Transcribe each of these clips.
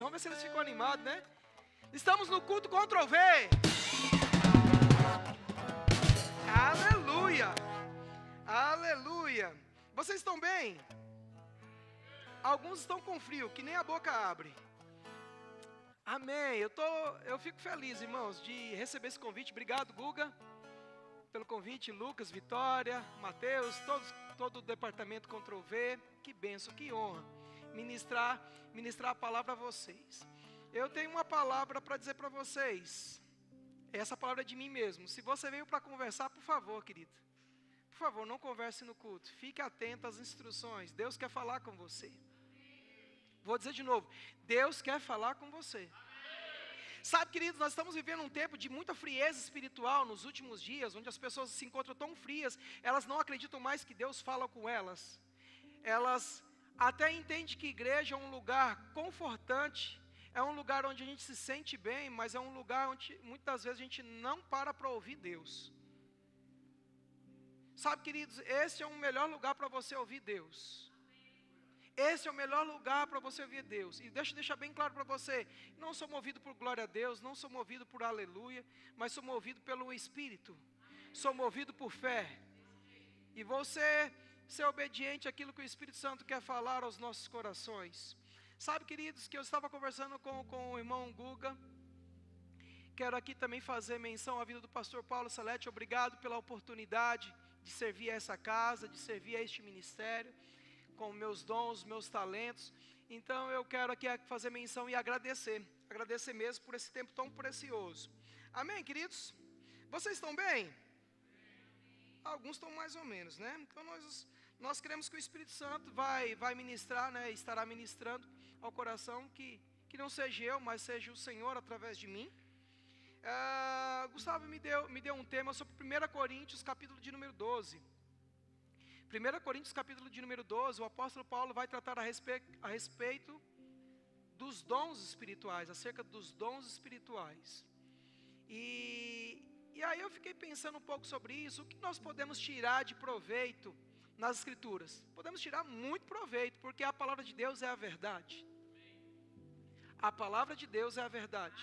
Vamos ver se eles ficam animados, né? Estamos no culto Ctrl+V. Aleluia. Aleluia. Vocês estão bem? Alguns estão com frio, que nem a boca abre. Amém. Eu fico feliz, irmãos, de receber esse convite. Obrigado, Guga, pelo convite. Lucas, Vitória, Mateus, todo o departamento Ctrl+V. Que bênção, que honra ministrar a palavra a vocês. Eu tenho uma palavra para dizer para vocês. Essa palavra é de mim mesmo. Se você veio para conversar, por favor, querido, por favor, não converse no culto. Fique atento às instruções. Deus quer falar com você. Vou dizer de novo, Deus quer falar com você. Sabe, queridos, nós estamos vivendo um tempo de muita frieza espiritual nos últimos dias, onde as pessoas se encontram tão frias, elas não acreditam mais que Deus fala com elas. Elas até entendem que igreja é um lugar confortante, é um lugar onde a gente se sente bem, mas é um lugar onde muitas vezes a gente não para ouvir Deus. Sabe, queridos, esse é o melhor lugar para você ouvir Deus. Esse é o melhor lugar para você ouvir Deus. E deixa eu deixar bem claro para você, não sou movido por glória a Deus, não sou movido por aleluia, mas sou movido pelo Espírito. Sou movido por fé. E você ser obediente àquilo que o Espírito Santo quer falar aos nossos corações. Sabe, queridos, que eu estava conversando com o irmão Guga. Quero aqui também fazer menção à vida do pastor Paulo Salete. Obrigado pela oportunidade de servir a essa casa, de servir a este ministério, com meus dons, meus talentos. Então eu quero aqui fazer menção e agradecer mesmo por esse tempo tão precioso. Amém, queridos? Vocês estão bem? Alguns estão mais ou menos, né? Então nós queremos que o Espírito Santo vai ministrar, né? Estará ministrando ao coração, que não seja eu, mas seja o Senhor através de mim. Gustavo me deu um tema sobre 1 Coríntios, capítulo de número 12. 1 Coríntios, capítulo de número 12, o apóstolo Paulo vai tratar a respeito dos dons espirituais, acerca dos dons espirituais. E aí eu fiquei pensando um pouco sobre isso. O que nós podemos tirar de proveito nas Escrituras? Podemos tirar muito proveito, porque a palavra de Deus é a verdade. A palavra de Deus é a verdade.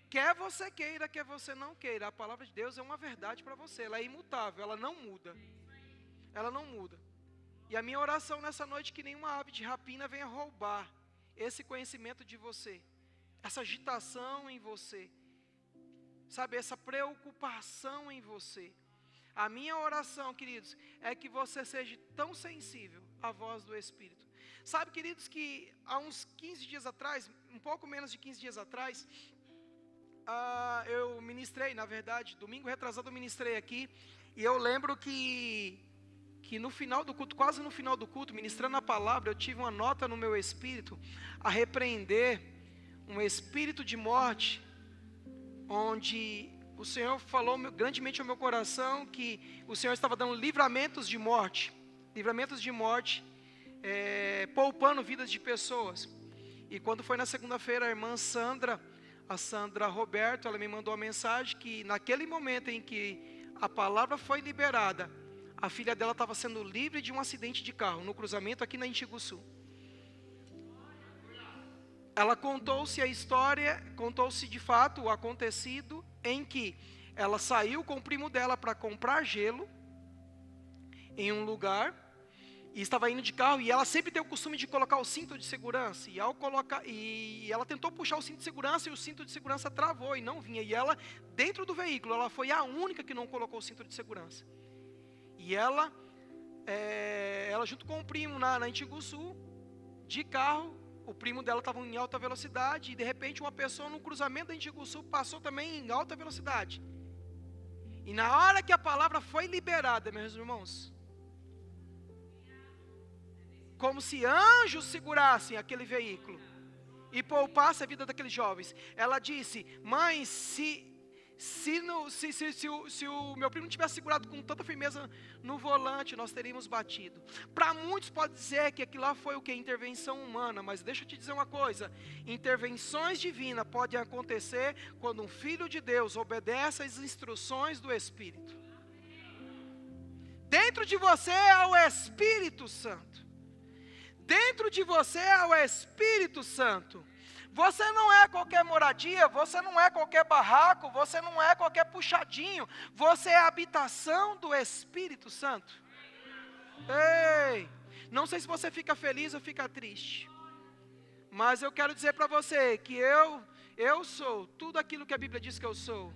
Quer você queira, quer você não queira, a palavra de Deus é uma verdade para você. Ela é imutável, ela não muda. Ela não muda. E a minha oração nessa noite é que nenhuma ave de rapina venha roubar esse conhecimento de você, essa agitação em você, sabe, essa preocupação em você. A minha oração, queridos, é que você seja tão sensível à voz do Espírito. Sabe, queridos, que há uns 15 dias atrás, um pouco menos de 15 dias atrás, eu ministrei, na verdade, domingo retrasado eu ministrei aqui, e eu lembro que no final do culto, quase no final do culto, ministrando a palavra, eu tive uma nota no meu espírito, a repreender um espírito de morte, onde o Senhor falou grandemente ao meu coração, que o Senhor estava dando livramentos de morte, poupando vidas de pessoas. E quando foi na segunda-feira, a irmã Sandra Roberto, ela me mandou uma mensagem que naquele momento em que a palavra foi liberada, a filha dela estava sendo livre de um acidente de carro, no cruzamento aqui na Intiguçu. Ela contou-se a história, contou-se de fato o acontecido, em que ela saiu com o primo dela para comprar gelo, em um lugar, e estava indo de carro, e ela sempre tem o costume de colocar o cinto de segurança, e ela tentou puxar o cinto de segurança, e o cinto de segurança travou, e não vinha, e ela, dentro do veículo, ela foi a única que não colocou o cinto de segurança. E ela junto com o primo na Intiguçu, de carro, o primo dela estava em alta velocidade, e de repente uma pessoa no cruzamento da Intiguçu passou também em alta velocidade. E na hora que a palavra foi liberada, meus irmãos, como se anjos segurassem aquele veículo e poupassem a vida daqueles jovens, ela disse: mãe, se o meu primo tivesse segurado com tanta firmeza no volante, nós teríamos batido. Para muitos pode dizer que aquilo lá foi o que? Intervenção humana, mas deixa eu te dizer uma coisa, intervenções divinas podem acontecer quando um filho de Deus obedece às instruções do Espírito. Dentro de você é o Espírito Santo. Dentro de você é o Espírito Santo. Você não é qualquer moradia, você não é qualquer barraco, você não é qualquer puxadinho, você é a habitação do Espírito Santo. Ei, não sei se você fica feliz ou fica triste, mas eu quero dizer para você que eu sou tudo aquilo que a Bíblia diz que eu sou.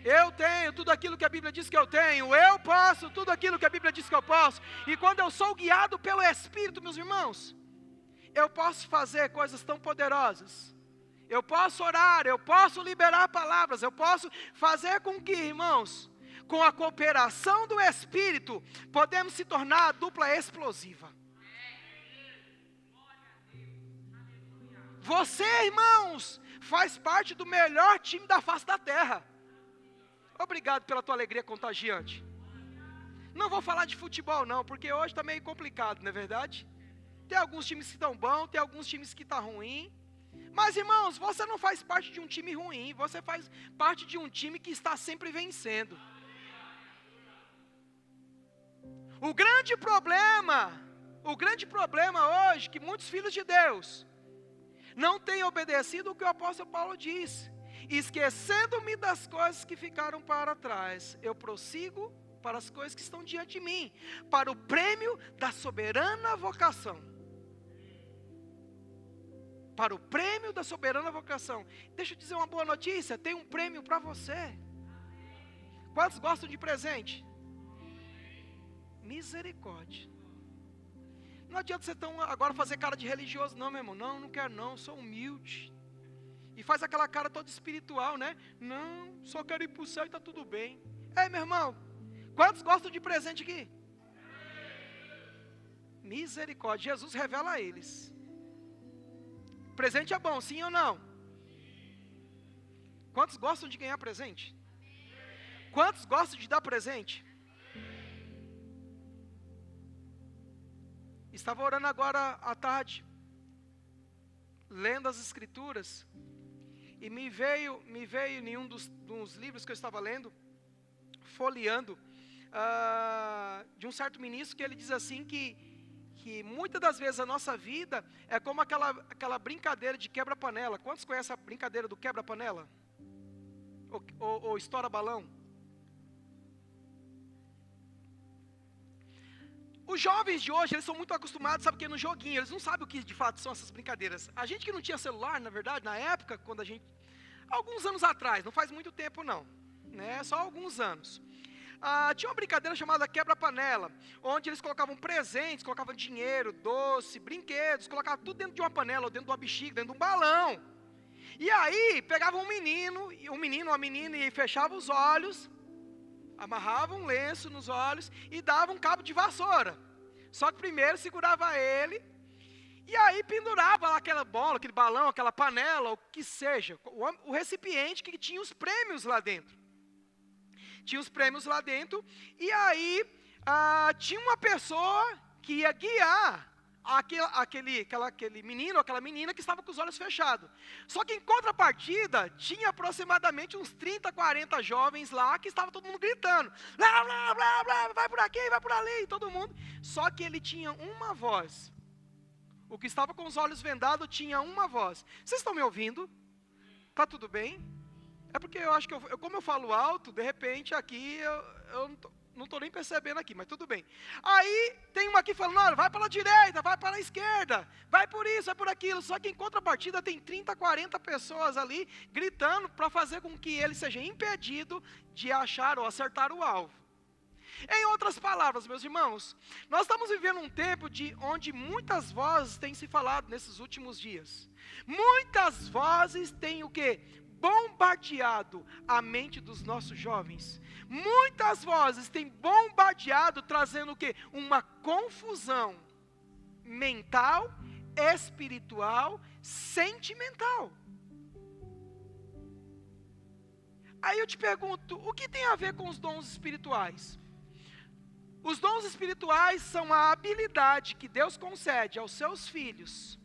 Eu tenho tudo aquilo que a Bíblia diz que eu tenho. Eu posso tudo aquilo que a Bíblia diz que eu posso. E quando eu sou guiado pelo Espírito, meus irmãos, eu posso fazer coisas tão poderosas. Eu posso orar, eu posso liberar palavras, eu posso fazer com que, irmãos, com a cooperação do Espírito, podemos se tornar a dupla explosiva. Você, irmãos, faz parte do melhor time da face da terra. Obrigado pela tua alegria contagiante. Não vou falar de futebol não, porque hoje está meio complicado, não é verdade? Tem alguns times que estão bons, tem alguns times que estão ruins. Mas irmãos, você não faz parte de um time ruim, você faz parte de um time que está sempre vencendo. O grande problema hoje, que muitos filhos de Deus não têm obedecido o que o apóstolo Paulo diz. Esquecendo-me das coisas que ficaram para trás, eu prossigo para as coisas que estão diante de mim, para o prêmio da soberana vocação. Para o prêmio da soberana vocação. Deixa eu dizer uma boa notícia, tem um prêmio para você. Quantos gostam de presente? Misericórdia. Não adianta você agora fazer cara de religioso, não, meu irmão. Não quero não, sou humilde. E faz aquela cara toda espiritual, né? Não, só quero ir para o céu e está tudo bem. Ei, meu irmão, quantos gostam de presente aqui? Misericórdia, Jesus revela a eles. Presente é bom, sim ou não? Quantos gostam de ganhar presente? Quantos gostam de dar presente? Estava orando agora à tarde, lendo as Escrituras, e me veio em um dos livros que eu estava lendo, folheando, de um certo ministro, que ele diz assim que muitas das vezes a nossa vida é como aquela brincadeira de quebra-panela. Quantos conhecem a brincadeira do quebra-panela? Ou estoura balão? Os jovens de hoje, eles são muito acostumados, sabe o que é no joguinho, eles não sabem o que de fato são essas brincadeiras. A gente que não tinha celular, na verdade, na época, alguns anos atrás, não faz muito tempo não, né, só alguns anos. Tinha uma brincadeira chamada quebra-panela, onde eles colocavam presentes, colocavam dinheiro, doce, brinquedos, colocavam tudo dentro de uma panela, ou dentro de uma bexiga, dentro de um balão. E aí, pegavam um menino, uma menina, e fechavam os olhos, amarravam um lenço nos olhos e davam um cabo de vassoura. Só que primeiro segurava ele, e aí pendurava lá aquela bola, aquele balão, aquela panela, o que seja, o recipiente que tinha os prêmios lá dentro. E aí tinha uma pessoa que ia guiar aquele menino, aquela menina que estava com os olhos fechados. Só que em contrapartida, tinha aproximadamente uns 30, 40 jovens lá, que estava todo mundo gritando, blá, blá, blá, blá, vai por aqui, vai por ali, todo mundo. Só que ele tinha uma voz. O que estava com os olhos vendados tinha uma voz. Vocês estão me ouvindo? Está tudo bem? É porque eu acho que, como eu falo alto, de repente aqui, eu não estou nem percebendo aqui, mas tudo bem. Aí tem uma aqui falando, olha, vai para a direita, vai para a esquerda, vai por isso, vai por aquilo. Só que em contrapartida tem 30, 40 pessoas ali gritando para fazer com que ele seja impedido de achar ou acertar o alvo. Em outras palavras, meus irmãos, nós estamos vivendo um tempo onde muitas vozes têm se falado nesses últimos dias. Muitas vozes têm o quê? Bombardeado a mente dos nossos jovens. Muitas vozes têm bombardeado, trazendo o quê? Uma confusão mental, espiritual, sentimental. Aí eu te pergunto, o que tem a ver com os dons espirituais? Os dons espirituais são a habilidade que Deus concede aos seus filhos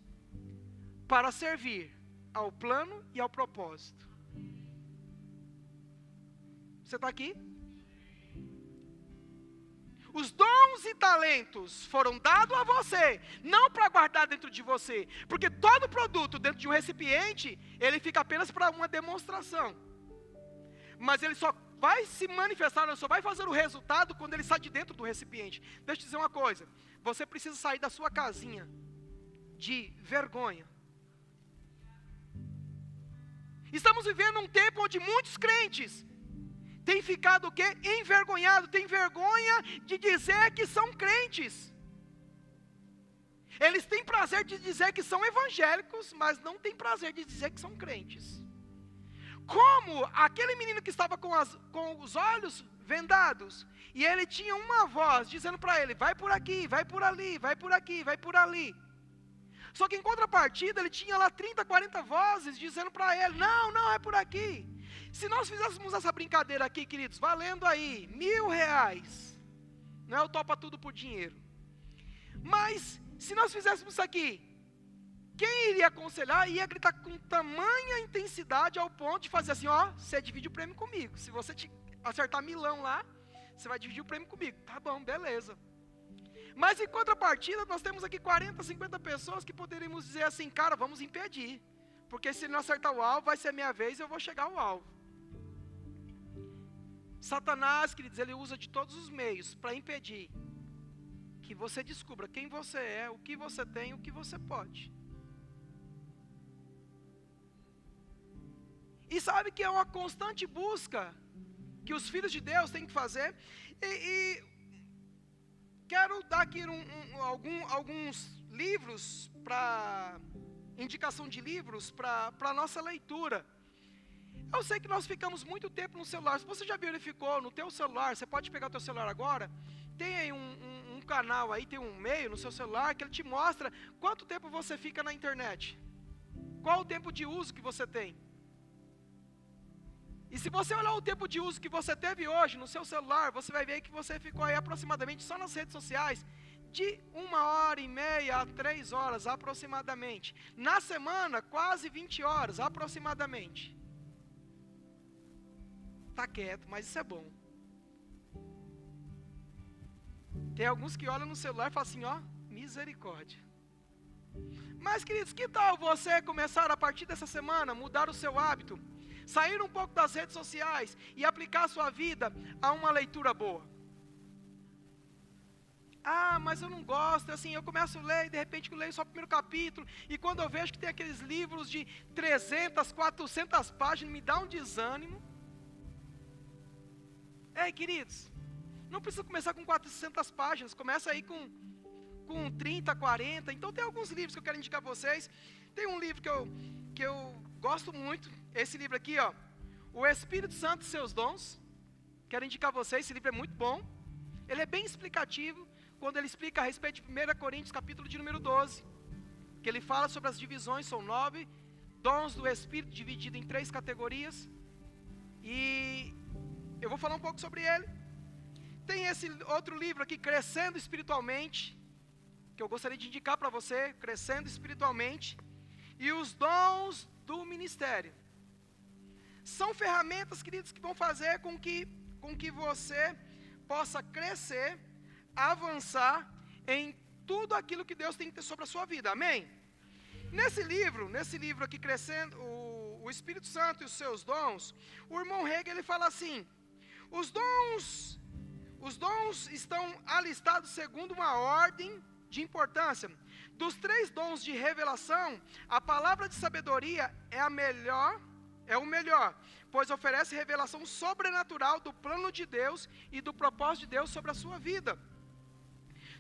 para servir ao plano e ao propósito. Você está aqui? Os dons e talentos foram dados a você, não para guardar dentro de você, porque todo produto dentro de um recipiente, ele fica apenas para uma demonstração. Mas ele só vai se manifestar, só vai fazer o resultado quando ele sai de dentro do recipiente. Deixa eu te dizer uma coisa, você precisa sair da sua casinha de vergonha. Estamos vivendo um tempo onde muitos crentes têm ficado o quê? Envergonhados, têm vergonha de dizer que são crentes. Eles têm prazer de dizer que são evangélicos, mas não têm prazer de dizer que são crentes. Como aquele menino que estava com os olhos vendados, e ele tinha uma voz dizendo para ele, vai por aqui, vai por ali, vai por aqui, vai por ali. Só que em contrapartida, ele tinha lá 30, 40 vozes dizendo para ele, não é por aqui. Se nós fizéssemos essa brincadeira aqui, queridos, valendo aí R$1.000, não é o topa tudo por dinheiro. Mas, se nós fizéssemos isso aqui, quem iria aconselhar ia gritar com tamanha intensidade ao ponto de fazer assim, ó, você divide o prêmio comigo. Se você acertar milão lá, você vai dividir o prêmio comigo. Tá bom, beleza. Mas em contrapartida, nós temos aqui 40, 50 pessoas que poderíamos dizer assim, cara, vamos impedir. Porque se ele não acertar o alvo, vai ser minha vez e eu vou chegar ao alvo. Satanás, queridos, ele usa de todos os meios para impedir que você descubra quem você é, o que você tem, o que você pode. E sabe que é uma constante busca que os filhos de Deus têm que fazer. E quero dar aqui alguns livros, indicação de livros para a nossa leitura. Eu sei que nós ficamos muito tempo no celular. Se você já verificou no teu celular, você pode pegar o teu celular agora, tem aí um canal aí, tem um e-mail no seu celular que ele te mostra quanto tempo você fica na internet. Qual o tempo de uso que você tem. E se você olhar o tempo de uso que você teve hoje no seu celular, você vai ver que você ficou aí aproximadamente só nas redes sociais de 1h30 a 3 horas aproximadamente. Na semana, quase 20 horas aproximadamente. Tá quieto, mas isso é bom. Tem alguns que olham no celular e falam assim, ó, misericórdia. Mas queridos, que tal você começar a partir dessa semana, mudar o seu hábito, sair um pouco das redes sociais e aplicar a sua vida a uma leitura boa? Ah, mas eu não gosto, assim, eu começo a ler e de repente eu leio só o primeiro capítulo, e quando eu vejo que tem aqueles livros de 300, 400 páginas, me dá um desânimo. Ei, queridos, não precisa começar com 400 páginas, começa aí com 30, 40, então tem alguns livros que eu quero indicar a vocês. Tem um livro que eu gosto muito, esse livro aqui, ó, O Espírito Santo e Seus Dons, quero indicar a vocês, esse livro é muito bom, ele é bem explicativo, quando ele explica a respeito de 1 Coríntios, capítulo de número 12, que ele fala sobre as divisões, são 9, dons do Espírito, dividido em 3 categorias, e eu vou falar um pouco sobre ele. Tem esse outro livro aqui, Crescendo Espiritualmente, que eu gostaria de indicar para você, Crescendo Espiritualmente, e os dons do ministério. São ferramentas, queridos, que vão fazer com que você possa crescer, avançar em tudo aquilo que Deus tem que ter sobre a sua vida, amém? Nesse livro aqui, Crescendo, o Espírito Santo e os seus dons, o irmão Hegel, ele fala assim, os dons estão alistados segundo uma ordem de importância. Dos 3 dons de revelação, a palavra de sabedoria é o melhor, pois oferece revelação sobrenatural do plano de Deus e do propósito de Deus sobre a sua vida.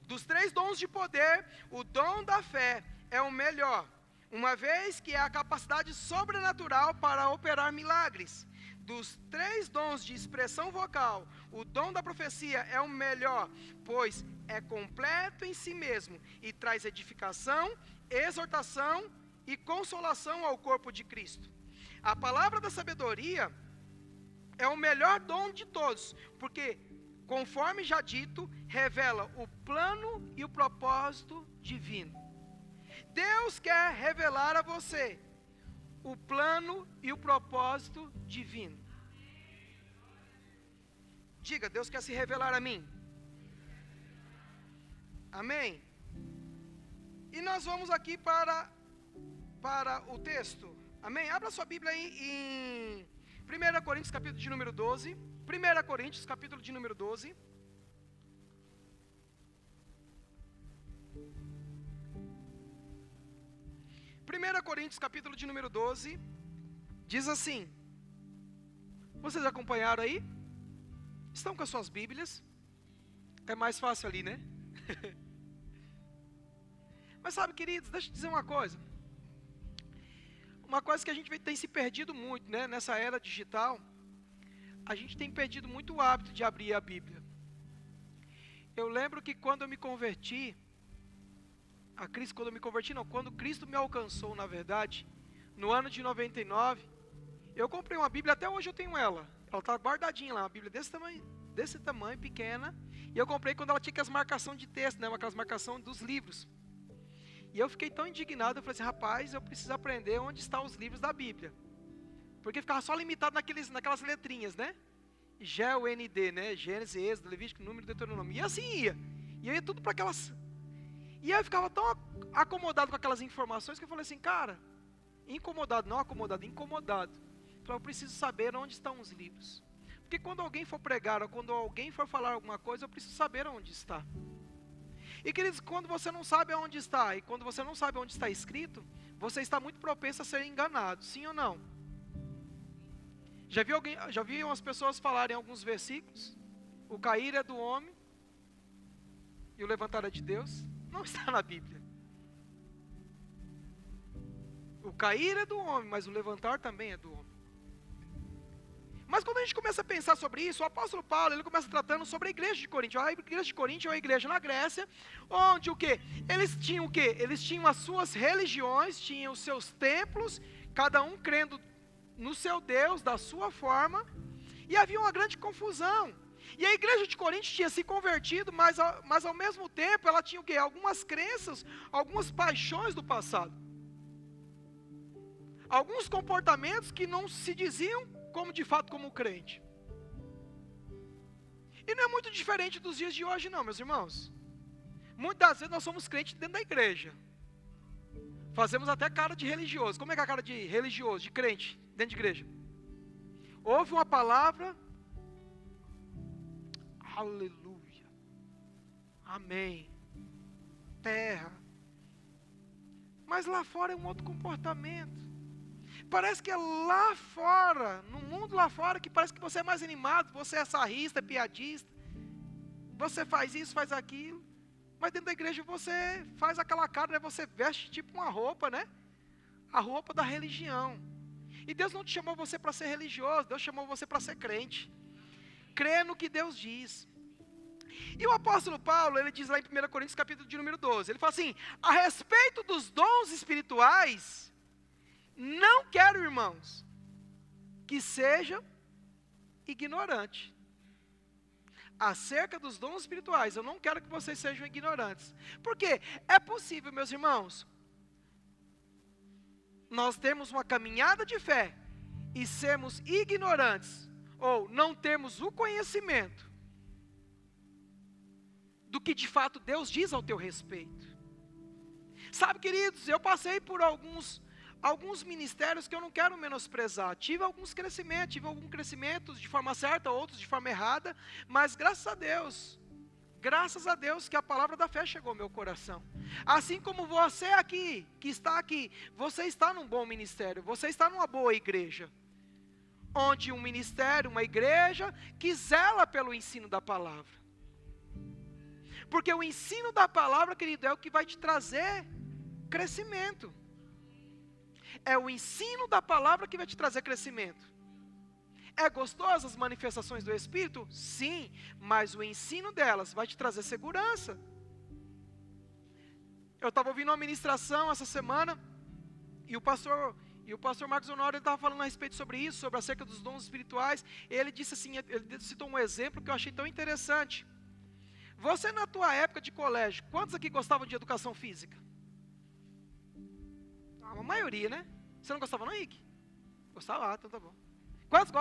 Dos 3 dons de poder, o dom da fé é o melhor, uma vez que é a capacidade sobrenatural para operar milagres. Dos 3 dons de expressão vocal, o dom da profecia é o melhor, pois é completo em si mesmo e traz edificação, exortação e consolação ao corpo de Cristo. A palavra da sabedoria é o melhor dom de todos, porque, conforme já dito, revela o plano e o propósito divino. Deus quer revelar a você o plano e o propósito divino. Diga, Deus quer se revelar a mim. Amém? E nós vamos aqui para o texto. Amém? Abra sua Bíblia aí em 1 Coríntios, capítulo de número 12. 1 Coríntios, capítulo de número 12. Coríntios, capítulo de número 12, diz assim. Vocês acompanharam aí? Estão com as suas Bíblias? É mais fácil ali, né? Mas sabe, queridos, deixa eu dizer uma coisa. Uma coisa que a gente tem se perdido muito, né? Nessa era digital, a gente tem perdido muito o hábito de abrir a Bíblia. Eu lembro que quando eu me converti, quando Cristo me alcançou, na verdade, no ano de 99, eu comprei uma Bíblia, até hoje eu tenho ela. Ela está guardadinha lá, uma Bíblia desse tamanho, pequena. E eu comprei quando ela tinha aquelas marcações de texto, né? Aquelas marcações dos livros. E eu fiquei tão indignado, eu falei assim, rapaz, eu preciso aprender onde estão os livros da Bíblia. Porque ficava só limitado naquelas letrinhas, né? G-U-N-D, né? Gênesis, Êxodo, Levítico, Número, Deuteronômio. E assim ia. E eu ia tudo para aquelas... E aí eu ficava tão acomodado com aquelas informações que eu falei assim, cara, incomodado. Eu falei, eu preciso saber onde estão os livros. Porque quando alguém for pregar, ou quando alguém for falar alguma coisa, eu preciso saber onde está. E queridos, quando você não sabe onde está, e quando você não sabe onde está escrito, você está muito propenso a ser enganado, sim ou não? Já vi umas pessoas falarem em alguns versículos, o cair é do homem, e o levantar é de Deus. Não está na Bíblia. O cair é do homem, mas o levantar também é do homem. Mas quando a gente começa a pensar sobre isso, o apóstolo Paulo, ele começa tratando sobre a igreja de Corinto. A igreja de Corinto é uma igreja na Grécia, onde o quê? Eles tinham o quê? Eles tinham as suas religiões, tinham os seus templos, cada um crendo no seu Deus, da sua forma, e havia uma grande confusão. E a igreja de Corinto tinha se convertido, mas ao mesmo tempo ela tinha o quê? Algumas crenças, algumas paixões do passado. Alguns comportamentos que não se diziam como de fato como crente. E não é muito diferente dos dias de hoje não, meus irmãos. Muitas vezes nós somos crentes dentro da igreja. Fazemos até cara de religioso. Como é que é a cara de religioso, de crente, dentro de igreja? Ouve uma palavra... Aleluia, amém, terra, mas lá fora é um outro comportamento. Parece que é lá fora, no mundo lá fora, que parece que você é mais animado, você é sarrista, é piadista, você faz isso, faz aquilo, mas dentro da igreja você faz aquela cara, né? Você veste tipo uma roupa, né? A roupa da religião. E Deus não te chamou você para ser religioso, Deus chamou você para ser crente. Crê no que Deus diz. E o apóstolo Paulo, ele diz lá em 1 Coríntios capítulo de número 12, ele fala assim, a respeito dos dons espirituais, não quero, irmãos, que sejam ignorantes. Acerca dos dons espirituais, eu não quero que vocês sejam ignorantes. Porque é possível, meus irmãos, nós temos uma caminhada de fé e sermos ignorantes, ou não termos o conhecimento do que de fato Deus diz ao teu respeito. Sabe, queridos, eu passei por alguns ministérios que eu não quero menosprezar. Tive alguns crescimentos, de forma certa, outros de forma errada, mas graças a Deus que a palavra da fé chegou ao meu coração. Assim como você aqui, que está aqui, você está num bom ministério, você está numa boa igreja. Onde um ministério, uma igreja, que zela pelo ensino da palavra. Porque o ensino da palavra, querido, é o que vai te trazer crescimento. É o ensino da palavra que vai te trazer crescimento. É gostoso as manifestações do Espírito? Sim, mas o ensino delas vai te trazer segurança. Eu estava ouvindo uma ministração essa semana, e o pastor Marcos Honório estava falando a respeito sobre isso, sobre acerca dos dons espirituais. Ele disse assim, ele citou um exemplo que eu achei tão interessante. Você na tua época de colégio, quantos aqui gostavam de educação física? A maioria, né? Você não gostava não, Ike? Gostava, então tá bom. Quantos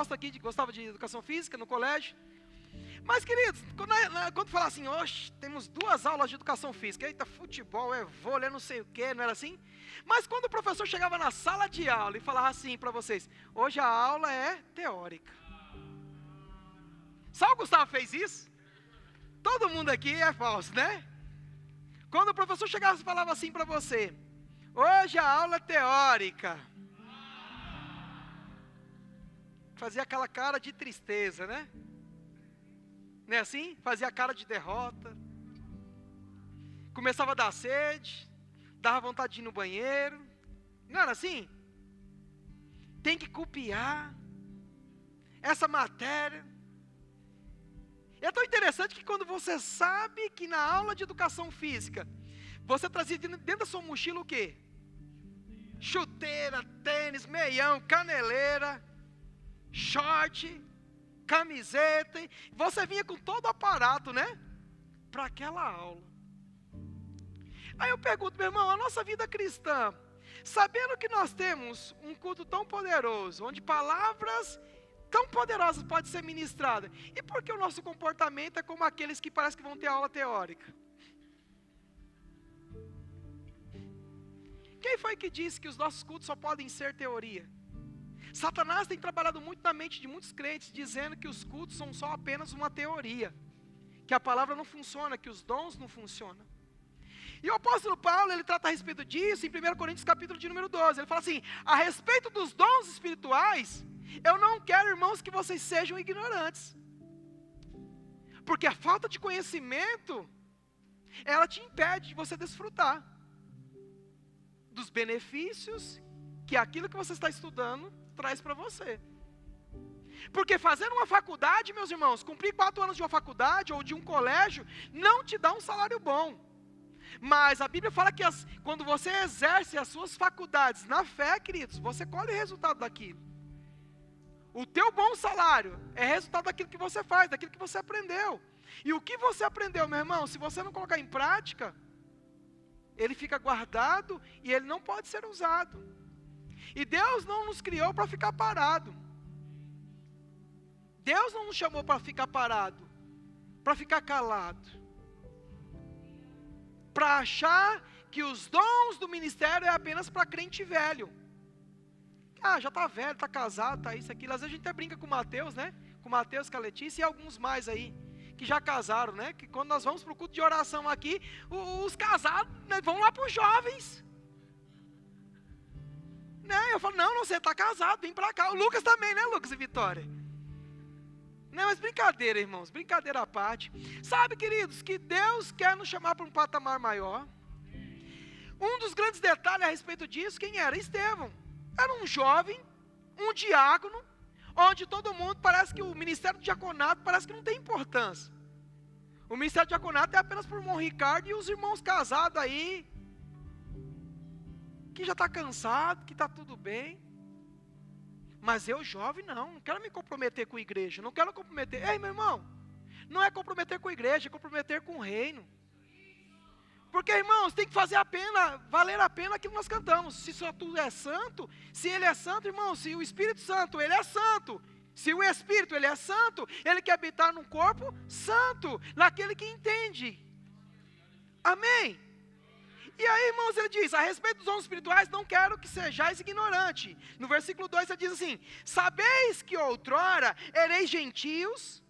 gostavam de educação física no colégio? Mas, queridos, quando fala assim, oxe, temos 2 aulas de educação física, eita, futebol, vôlei, não sei o quê, não era assim? Mas quando o professor chegava na sala de aula e falava assim para vocês, hoje a aula é teórica. Só o Gustavo fez isso? Todo mundo aqui é falso, né? Quando o professor chegava e falava assim para você, hoje a aula é teórica. Fazia aquela cara de tristeza, né? Não é assim? Fazia a cara de derrota. Começava a dar sede. Dava vontade de ir no banheiro. Não era assim? Tem que copiar essa matéria. É tão interessante que quando você sabe que na aula de educação física, você trazia dentro da sua mochila o quê? Chuteira, tênis, meião, caneleira, short, camiseta, você vinha com todo o aparato, né? Para aquela aula. Aí eu pergunto, meu irmão, a nossa vida cristã, sabendo que nós temos um culto tão poderoso, onde palavras tão poderosas podem ser ministradas, e por que o nosso comportamento é como aqueles que parece que vão ter aula teórica? Quem foi que disse que os nossos cultos só podem ser teoria? Satanás tem trabalhado muito na mente de muitos crentes, dizendo que os cultos são só apenas uma teoria, que a palavra não funciona, que os dons não funcionam. E o apóstolo Paulo, ele trata a respeito disso em 1 Coríntios capítulo de número 12, ele fala assim, a respeito dos dons espirituais, eu não quero, irmãos, que vocês sejam ignorantes, porque a falta de conhecimento, ela te impede de você desfrutar dos benefícios que aquilo que você está estudando traz para você. Porque fazendo uma faculdade, meus irmãos, cumprir 4 anos de uma faculdade ou de um colégio, não te dá um salário bom. Mas a Bíblia fala que quando você exerce as suas faculdades na fé, queridos, você colhe o resultado daquilo. O teu bom salário é resultado daquilo que você faz, daquilo que você aprendeu. E o que você aprendeu, meu irmão, se você não colocar em prática, ele fica guardado e ele não pode ser usado. E Deus não nos criou para ficar parado. Deus não nos chamou para ficar parado, para ficar calado, para achar que os dons do ministério é apenas para crente velho. Ah, já está velho, está casado, está isso, aquilo. Às vezes a gente até brinca com o Mateus, né? Com o Mateus, com a Letícia e alguns mais aí, que já casaram, né? Que quando nós vamos para o culto de oração aqui, os casados, né, vão lá para os jovens. Né? Eu falo, não, você está casado, vem para cá. O Lucas também, né, Lucas e Vitória? Não, mas brincadeira, irmãos, brincadeira à parte. Sabe, queridos, que Deus quer nos chamar para um patamar maior. Um dos grandes detalhes a respeito disso, quem era? Estevão. Era um jovem, um diácono, onde todo mundo parece que o ministério do diaconato parece que não tem importância. O ministério do diaconato é apenas por irmão Ricardo e os irmãos casados aí, que já está cansado, que está tudo bem. Mas eu, jovem, não quero me comprometer com a igreja, não quero comprometer. Ei, meu irmão, não é comprometer com a igreja, é comprometer com o reino. Porque, irmãos, tem que valer a pena aquilo que nós cantamos. Se só tu é santo, se ele é santo, irmão, se o Espírito Santo, ele é santo. Se o Espírito, ele é santo, ele quer habitar num corpo santo, naquele que entende. Amém? E aí, irmãos, ele diz, a respeito dos dons espirituais, não quero que sejais ignorante. No versículo 2 ele diz assim, sabeis que outrora ereis gentios,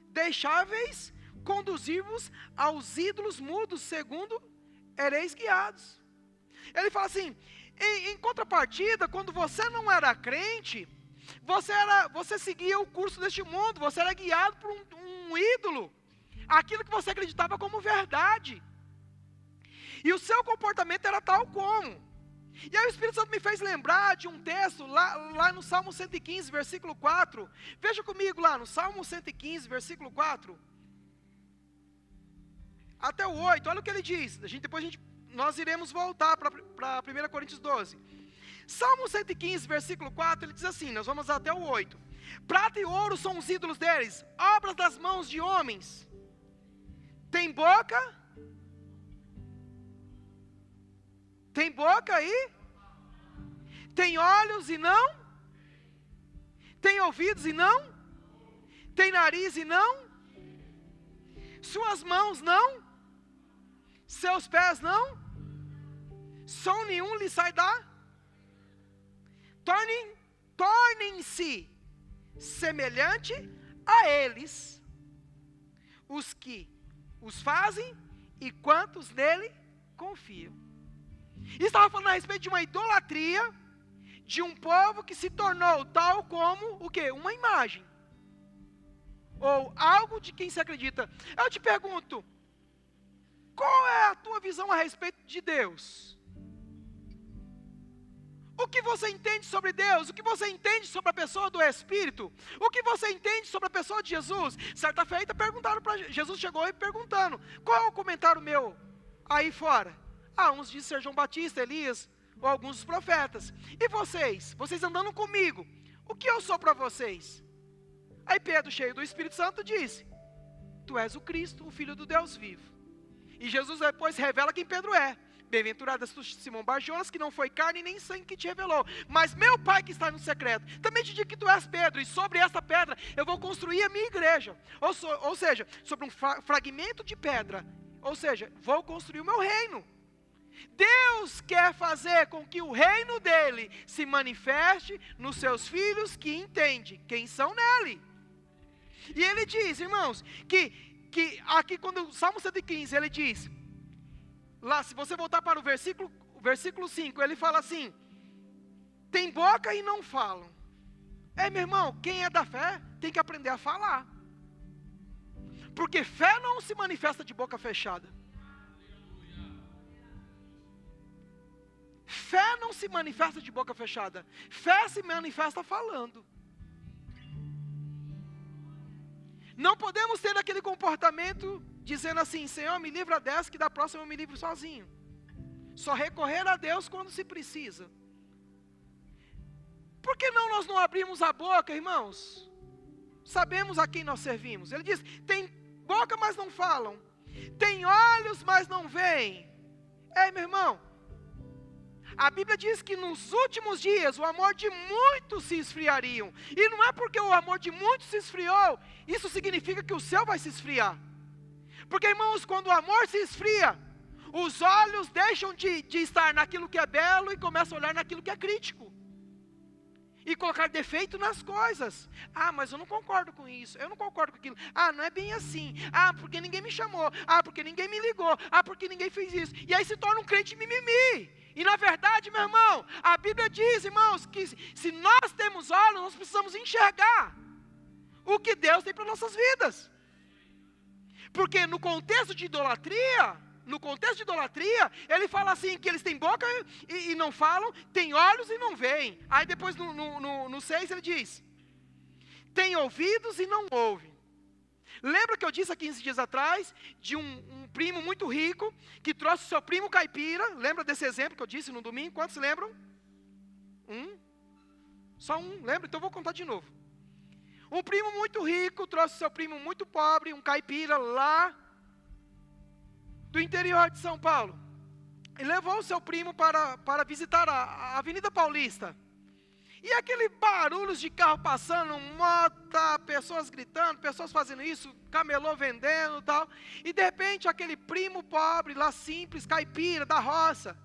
deixáveis conduzir-vos aos ídolos mudos, segundo ereis guiados. Ele fala assim, em contrapartida, quando você não era crente, você seguia o curso deste mundo, você era guiado por um ídolo, aquilo que você acreditava como verdade. E o seu comportamento era tal como. E aí o Espírito Santo me fez lembrar de um texto lá no Salmo 115, versículo 4. Veja comigo lá no Salmo 115, versículo 4. Até o 8, olha o que ele diz. Nós iremos voltar para 1 Coríntios 12. Salmo 115, versículo 4, ele diz assim, nós vamos até o 8. Prata e ouro são os ídolos deles, obras das mãos de homens. Tem boca aí? Tem olhos e não? Tem ouvidos e não? Tem nariz e não? suas mãos não, seus pés não, som nenhum lhe sai da. Tornem-se semelhante a eles, os que os fazem e quantos nele confiam. E estava falando a respeito de uma idolatria, de um povo que se tornou tal como, o quê? Uma imagem, ou algo de quem se acredita. Eu te pergunto, qual é a tua visão a respeito de Deus? O que você entende sobre Deus? O que você entende sobre a pessoa do Espírito? O que você entende sobre a pessoa de Jesus? Certa feita perguntaram para Jesus, chegou e perguntando, qual é o comentário meu aí fora? Uns dizem ser João Batista, Elias, ou alguns dos profetas. E vocês? Vocês andando comigo, o que eu sou para vocês? Aí Pedro, cheio do Espírito Santo, disse, tu és o Cristo, o Filho do Deus vivo. E Jesus depois revela quem Pedro é. Bem-aventurado és tu, Simão Bar-Jonas, que não foi carne nem sangue que te revelou, mas meu Pai que está no secreto. Também te digo que tu és Pedro, e sobre esta pedra eu vou construir a minha igreja. Ou seja, sobre um fragmento de pedra, ou seja, vou construir o meu reino. Deus quer fazer com que o reino dele se manifeste nos seus filhos que entendem quem são nele. E ele diz, irmãos, que aqui quando o Salmo 115, ele diz, lá se você voltar para o versículo 5, ele fala assim, tem boca e não falam. Meu irmão, quem é da fé tem que aprender a falar. Porque fé não se manifesta de boca fechada. Fé não se manifesta de boca fechada. Fé se manifesta falando. Não podemos ter aquele comportamento dizendo assim, Senhor, me livra dessa, que da próxima eu me livro sozinho. Só recorrer a Deus quando se precisa. Por que nós não abrimos a boca, irmãos? Sabemos a quem nós servimos. Ele diz, tem boca, mas não falam. Tem olhos, mas não veem. Meu irmão, a Bíblia diz que nos últimos dias o amor de muitos se esfriariam. E não é porque o amor de muitos se esfriou, isso significa que o céu vai se esfriar. Porque, irmãos, quando o amor se esfria, os olhos deixam de estar naquilo que é belo e começam a olhar naquilo que é crítico. E colocar defeito nas coisas. Mas eu não concordo com isso, eu não concordo com aquilo. Não é bem assim. Porque ninguém me chamou. Porque ninguém me ligou. Porque ninguém fez isso. E aí se torna um crente mimimi. E na verdade, meu irmão, a Bíblia diz, irmãos, que se nós temos olhos, nós precisamos enxergar o que Deus tem para nossas vidas. Porque no contexto de idolatria, ele fala assim, que eles têm boca e não falam, têm olhos e não veem. Aí depois no 6 ele diz, têm ouvidos e não ouvem. Lembra que eu disse há 15 dias atrás, de um primo muito rico, que trouxe o seu primo caipira? Lembra desse exemplo que eu disse no domingo? Quantos lembram? Só um, lembra? Então eu vou contar de novo. Um primo muito rico trouxe o seu primo muito pobre, um caipira lá do interior de São Paulo. E levou o seu primo para visitar a Avenida Paulista. E aquele barulho de carro passando, moto, pessoas gritando, pessoas fazendo isso, camelô vendendo e tal. E de repente aquele primo pobre, lá simples, caipira, da roça,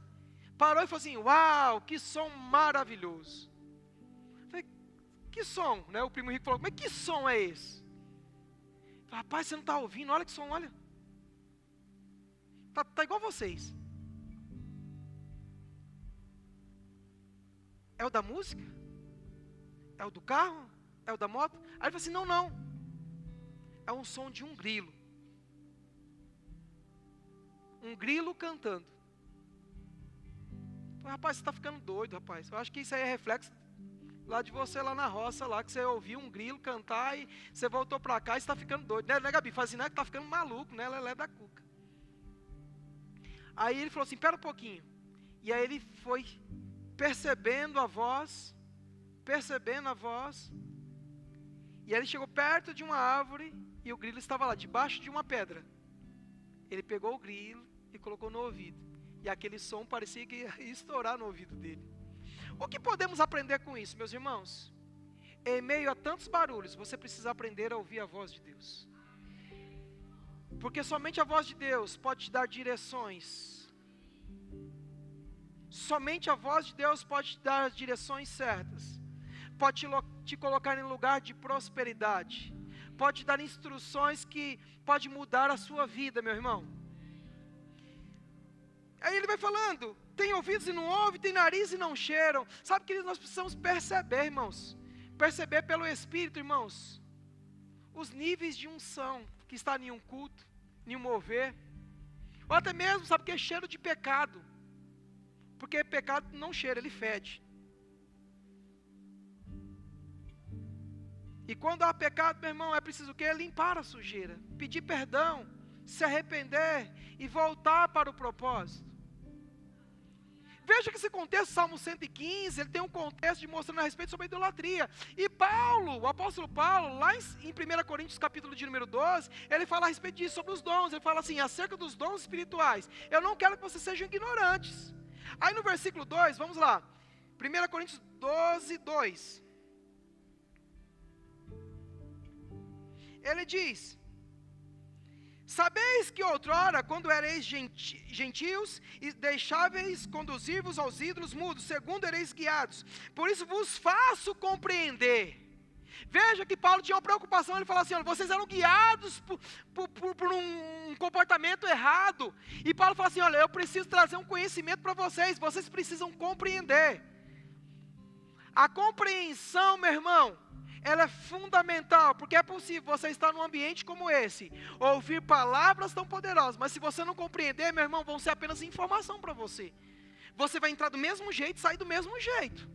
parou e falou assim, uau, que som maravilhoso. Eu falei, que som? Né? O primo rico falou, mas que som é esse? Eu falei, rapaz, você não está ouvindo? Olha que som, olha. Tá igual vocês. É o da música? É o do carro? É o da moto? Aí ele falou assim, não. É um som de um grilo. Um grilo cantando. Eu falei, rapaz, você está ficando doido, rapaz. Eu acho que isso aí é reflexo lá de você, lá na roça, lá que você ouviu um grilo cantar e você voltou para cá e está ficando doido. Né, Gabi? Fala assim, não é que está ficando maluco, né? Lelé da cuca. Aí ele falou assim, espera um pouquinho. E aí ele foi percebendo a voz. E aí ele chegou perto de uma árvore e o grilo estava lá, debaixo de uma pedra. Ele pegou o grilo e colocou no ouvido. E aquele som parecia que ia estourar no ouvido dele. O que podemos aprender com isso, meus irmãos? Em meio a tantos barulhos, você precisa aprender a ouvir a voz de Deus. Porque somente a voz de Deus pode te dar direções. Somente a voz de Deus pode te dar as direções certas. Pode te colocar em lugar de prosperidade. Pode te dar instruções que pode mudar a sua vida, meu irmão. Aí ele vai falando, tem ouvidos e não ouve, tem nariz e não cheiram. Sabe, queridos, nós precisamos perceber, irmãos. Perceber pelo Espírito, irmãos, os níveis de unção que está em um culto, em um mover. Ou até mesmo, sabe o que é cheiro de pecado? Porque pecado não cheira, ele fede. E quando há pecado, meu irmão, é preciso o quê? Limpar a sujeira, pedir perdão, se arrepender e voltar para o propósito. Veja que esse contexto, Salmo 115, ele tem um contexto de mostrando a respeito sobre a idolatria. E Paulo, o apóstolo Paulo, lá em 1 Coríntios capítulo de número 12, ele fala a respeito disso, sobre os dons. Ele fala assim, acerca dos dons espirituais, eu não quero que vocês sejam ignorantes. Aí no versículo 2, vamos lá, 1 Coríntios 12, 2. Ele diz, sabeis que outrora, quando ereis gentios, e deixáveis conduzir-vos aos ídolos mudos, segundo ereis guiados, por isso vos faço compreender. Veja que Paulo tinha uma preocupação, ele fala assim, olha, vocês eram guiados por um comportamento errado, e Paulo fala assim, olha, eu preciso trazer um conhecimento para vocês precisam compreender. A compreensão, meu irmão, ela é fundamental, porque é possível você estar num ambiente como esse, ouvir palavras tão poderosas, mas se você não compreender, meu irmão, vão ser apenas informação para você. Você vai entrar do mesmo jeito e sair do mesmo jeito.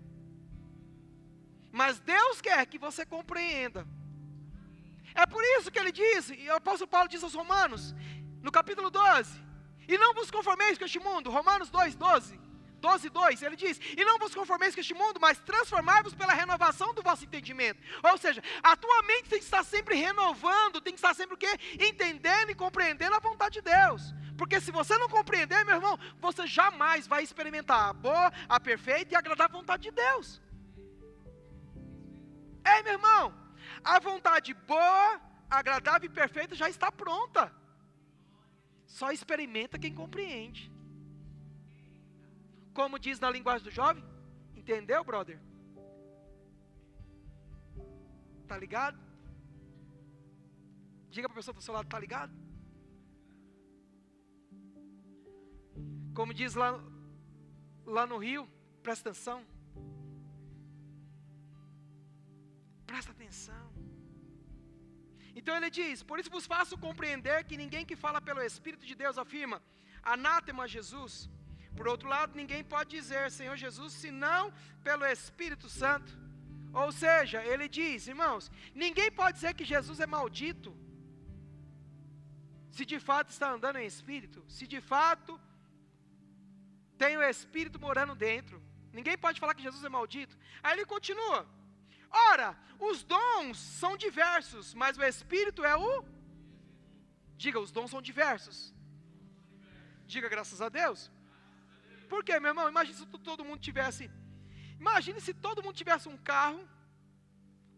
Mas Deus quer que você compreenda. É por isso que ele diz, e o apóstolo Paulo diz aos Romanos, no capítulo 12, e não vos conformeis com este mundo, Romanos 2:2, 12:2, ele diz, e não vos conformeis com este mundo, mas transformai-vos pela renovação do vosso entendimento. Ou seja, a tua mente tem que estar sempre renovando, tem que estar sempre o quê? Entendendo e compreendendo a vontade de Deus. Porque se você não compreender, meu irmão, você jamais vai experimentar a boa, a perfeita e agradável vontade de Deus. Ei, meu irmão, a vontade boa, agradável e perfeita já está pronta. Só experimenta quem compreende. Como diz na linguagem do jovem, entendeu, brother? Tá ligado? Diga para a pessoa do seu lado, tá ligado? Como diz lá no Rio, presta atenção. Presta atenção. Então ele diz, por isso vos faço compreender que ninguém que fala pelo Espírito de Deus afirma, anátema Jesus. Por outro lado, ninguém pode dizer Senhor Jesus, senão pelo Espírito Santo. Ou seja, ele diz, irmãos, ninguém pode dizer que Jesus é maldito, se de fato está andando em Espírito, se de fato tem o Espírito morando dentro. Ninguém pode falar que Jesus é maldito. Aí ele continua, ora, os dons são diversos, mas o Espírito é o... Diga, os dons são diversos. Diga, graças a Deus. Por quê, meu irmão? Imagine se todo mundo tivesse... Imagine se todo mundo tivesse um carro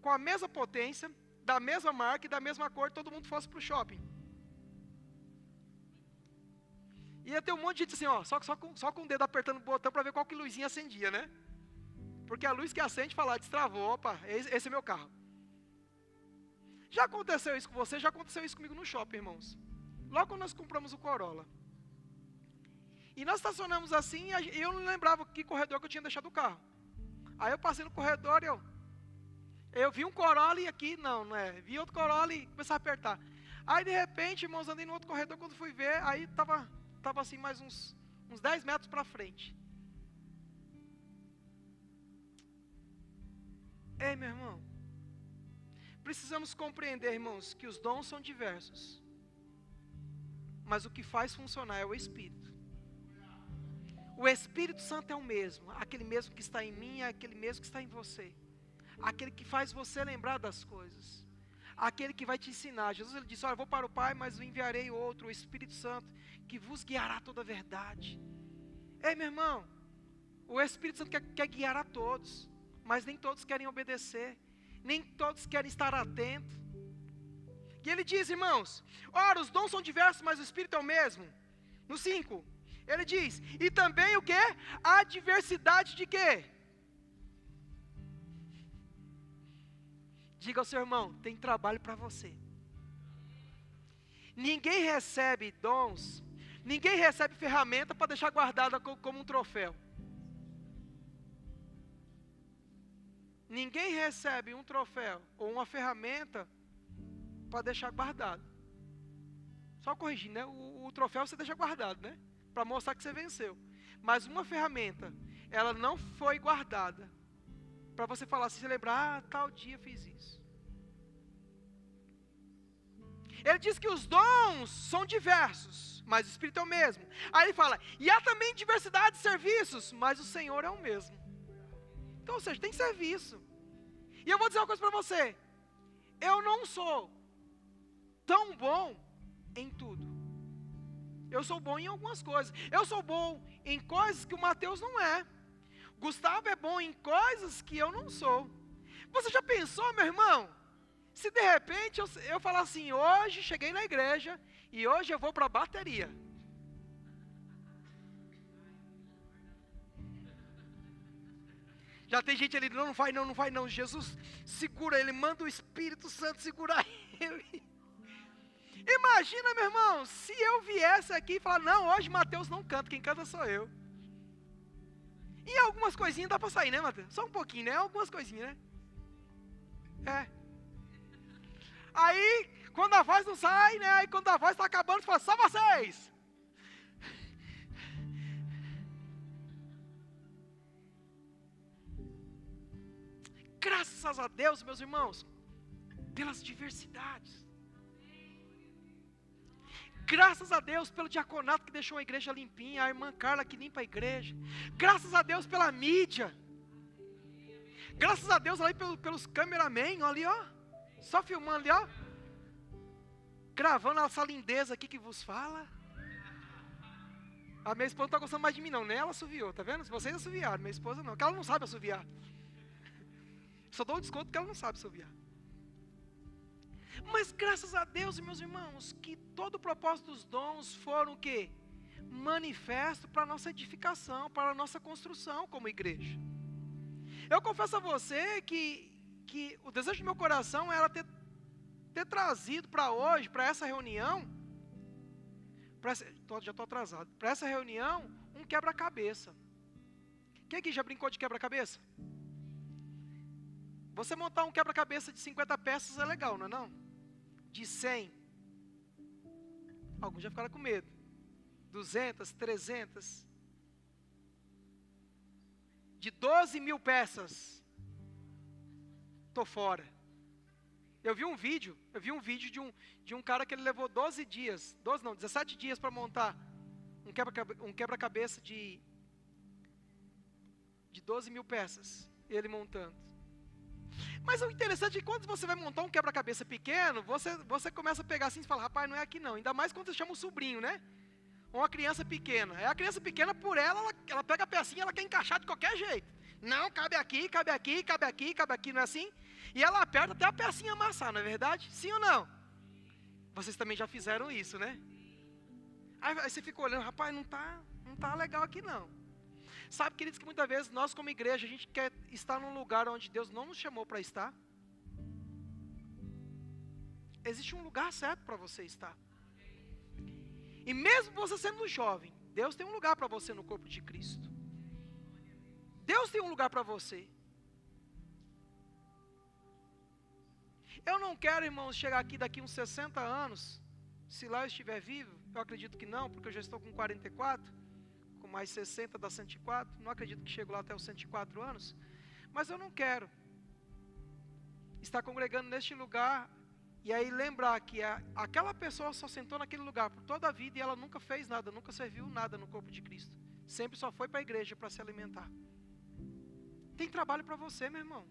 com a mesma potência, da mesma marca e da mesma cor, todo mundo fosse para o shopping. Ia ter um monte de gente assim, ó, só com o dedo apertando o botão para ver qual que luzinha acendia, né? Porque a luz que acende fala, destravou, opa, esse é meu carro. Já aconteceu isso com você? Já aconteceu isso comigo no shopping, irmãos. Logo quando nós compramos o Corolla. E nós estacionamos assim, e eu não lembrava que corredor que eu tinha deixado o carro. Aí eu passei no corredor e eu vi um Corolla e aqui, não é. Vi outro Corolla e comecei a apertar. Aí de repente, irmãos, andei no outro corredor, quando fui ver, aí estava assim mais uns 10 metros para frente. Ei, meu irmão, precisamos compreender, irmãos, que os dons são diversos, mas o que faz funcionar é o Espírito. O Espírito Santo é o mesmo, aquele mesmo que está em mim, é aquele mesmo que está em você, aquele que faz você lembrar das coisas, aquele que vai te ensinar. Jesus ele disse, olha, eu vou para o Pai, mas enviarei outro, o Espírito Santo, que vos guiará toda a verdade. Ei, meu irmão, o Espírito Santo quer guiar a todos, mas nem todos querem obedecer, nem todos querem estar atentos. E ele diz, irmãos, ora, os dons são diversos, mas o Espírito é o mesmo. No 5, ele diz, e também o quê? A diversidade de quê? Diga ao seu irmão, tem trabalho para você. Ninguém recebe dons, ninguém recebe ferramenta para deixar guardada como um troféu. Ninguém recebe um troféu ou uma ferramenta para deixar guardado. Só corrigir, né? O troféu você deixa guardado, né? Para mostrar que você venceu. Mas uma ferramenta, ela não foi guardada para você falar assim, você lembrar, tal dia fiz isso. Ele diz que os dons são diversos, mas o Espírito é o mesmo. Aí ele fala, e há também diversidade de serviços, mas o Senhor é o mesmo. Então, ou seja, tem serviço. E eu vou dizer uma coisa para você. Eu não sou tão bom em tudo. Eu sou bom em algumas coisas. Eu sou bom em coisas que o Mateus não é. Gustavo é bom em coisas que eu não sou. Você já pensou, meu irmão? Se de repente eu falar assim, hoje cheguei na igreja e hoje eu vou para a bateria. Já tem gente ali, não vai não, não vai não. Jesus segura ele, manda o Espírito Santo segurar ele. Imagina, meu irmão, se eu viesse aqui e falar, não, hoje Mateus não canta, quem canta sou eu. E algumas coisinhas dá para sair, né, Mateus? Só um pouquinho, né? Algumas coisinhas, né? É. Aí, quando a voz não sai, né? Aí quando a voz está acabando, você fala, só vocês. Graças a Deus, meus irmãos, pelas diversidades. Graças a Deus pelo diaconato que deixou a igreja limpinha, a irmã Carla que limpa a igreja. Graças a Deus pela mídia. Graças a Deus ali pelos cameramen, ali ó, só filmando ali ó, gravando essa lindeza aqui que vos fala. A minha esposa não está gostando mais de mim não, nem ela assoviou, tá vendo? Vocês assoviaram, minha esposa não, porque ela não sabe assoviar. Só dou um desconto porque ela não sabe assoviar. Mas graças a Deus, meus irmãos, que todo o propósito dos dons foram o quê? Manifesto para a nossa edificação, para a nossa construção como igreja. Eu confesso a você que o desejo do meu coração era ter trazido para hoje, para essa reunião, já estou atrasado, para essa reunião, um quebra-cabeça. Quem aqui já brincou de quebra-cabeça? Você montar um quebra-cabeça de 50 peças é legal, não é não? De 100. Alguns já ficaram com medo. 200, 300. De 12 mil peças. Estou fora. Eu vi um vídeo de um cara que ele levou 17 dias para montar um quebra-cabeça de 12 mil peças. Ele montando. Mas o interessante é que quando você vai montar um quebra-cabeça pequeno, você começa a pegar assim e fala, rapaz, não é aqui não. Ainda mais quando você chama um sobrinho, né? Ou uma criança pequena. É a criança pequena, por ela pega a pecinha, ela quer encaixar de qualquer jeito. Não, cabe aqui, cabe aqui, cabe aqui, cabe aqui, não é assim? E ela aperta até a pecinha amassar, não é verdade? Sim ou não? Vocês também já fizeram isso, né? Aí você fica olhando, rapaz, não tá legal aqui não. Sabe, queridos, que muitas vezes nós como igreja, a gente quer estar num lugar onde Deus não nos chamou para estar. Existe um lugar certo para você estar. E mesmo você sendo jovem, Deus tem um lugar para você no corpo de Cristo. Deus tem um lugar para você. Eu não quero, irmãos, chegar aqui daqui uns 60 anos, se lá eu estiver vivo, eu acredito que não, porque eu já estou com 44, com mais 60 dá 104, não acredito que chego lá até os 104 anos, mas eu não quero estar congregando neste lugar, e aí lembrar que aquela pessoa só sentou naquele lugar por toda a vida, e ela nunca fez nada, nunca serviu nada no corpo de Cristo, sempre só foi para a igreja para se alimentar. Tem trabalho para você, meu irmão,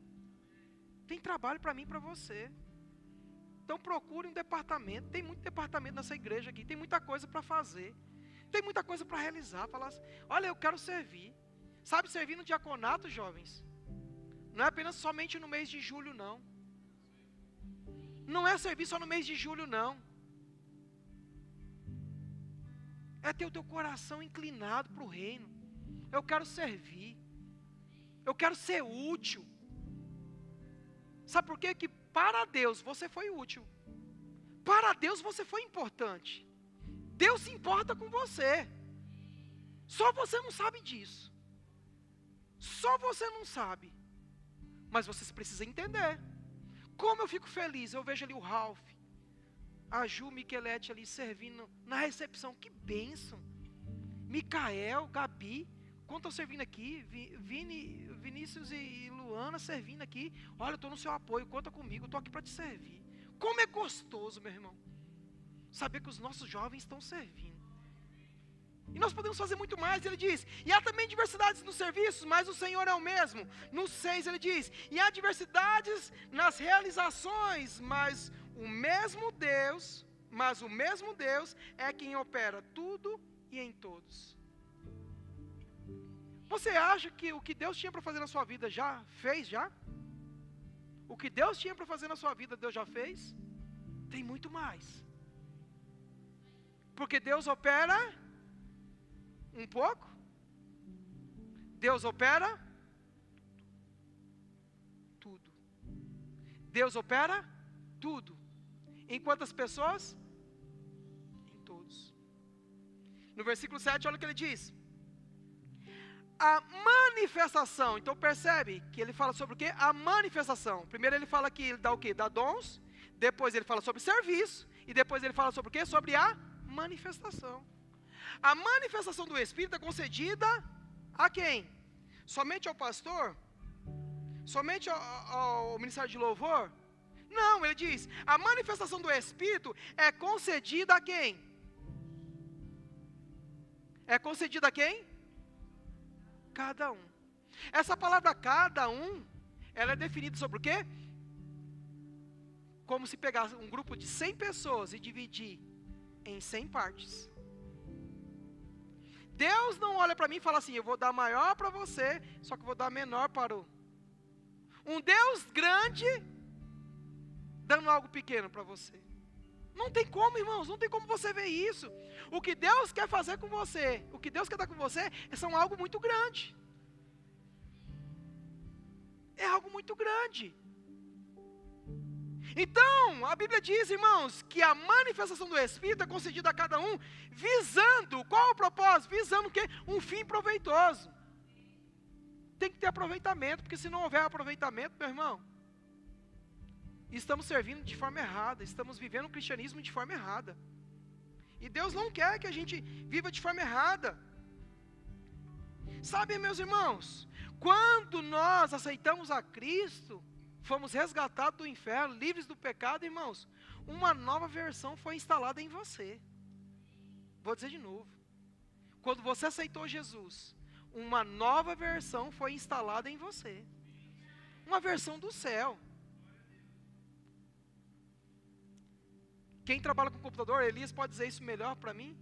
tem trabalho para mim e para você. Então procure um departamento, tem muito departamento nessa igreja aqui, tem muita coisa para fazer, tem muita coisa para realizar, falar assim, olha, eu quero servir. Sabe, servir no diaconato, jovens, não é apenas somente no mês de julho, não. Não é servir só no mês de julho, não. É ter o teu coração inclinado para o reino. Eu quero servir. Eu quero ser útil. Sabe por quê? Que para Deus você foi útil. Para Deus você foi importante. Deus se importa com você. Só você não sabe disso. Só você não sabe. Mas você precisa entender. Como eu fico feliz, eu vejo ali o Ralph, a Ju, Miquelete ali servindo na recepção, que bênção. Micael, Gabi, quando estão servindo aqui, Vinícius e Luana servindo aqui, olha, eu estou no seu apoio, conta comigo, eu estou aqui para te servir. Como é gostoso, meu irmão, saber que os nossos jovens estão servindo. E nós podemos fazer muito mais, ele diz, e há também diversidades nos serviços, mas o Senhor é o mesmo. No 6 ele diz, e há diversidades nas realizações, mas o mesmo Deus é quem opera tudo e em todos. Você acha que o que Deus tinha para fazer na sua vida já fez já? O que Deus tinha para fazer na sua vida, Deus já fez? Tem muito mais. Porque Deus opera um pouco. Deus opera tudo. Deus opera tudo. Em quantas pessoas? Em todos. No versículo 7, olha o que ele diz. A manifestação. Então percebe que ele fala sobre o quê? A manifestação. Primeiro ele fala que ele dá o quê? Dá dons. Depois ele fala sobre serviço. E depois ele fala sobre o quê? Sobre a manifestação. A manifestação do Espírito é concedida a quem? Somente ao pastor? Somente ao ministério de louvor? Não, ele diz, a manifestação do Espírito é concedida a quem? É concedida a quem? Cada um. Essa palavra cada um, ela é definida sobre o quê? Como se pegasse um grupo de 100 pessoas e dividir em 100 partes. Deus não olha para mim e fala assim, eu vou dar maior para você, só que eu vou dar menor para o... Um Deus grande, dando algo pequeno para você. Não tem como, irmãos, não tem como você ver isso. O que Deus quer fazer com você, o que Deus quer dar com você, são algo muito grande. É algo muito grande. Então, a Bíblia diz, irmãos, que a manifestação do Espírito é concedida a cada um, visando, qual o propósito? Visando o quê? Um fim proveitoso. Tem que ter aproveitamento, porque se não houver aproveitamento, meu irmão, estamos servindo de forma errada, estamos vivendo o cristianismo de forma errada. E Deus não quer que a gente viva de forma errada. Sabe, meus irmãos, quando nós aceitamos a Cristo, fomos resgatados do inferno, livres do pecado, irmãos, uma nova versão foi instalada em você. Vou dizer de novo. Quando você aceitou Jesus, uma nova versão foi instalada em você. Uma versão do céu. Quem trabalha com computador, Elias pode dizer isso melhor para mim.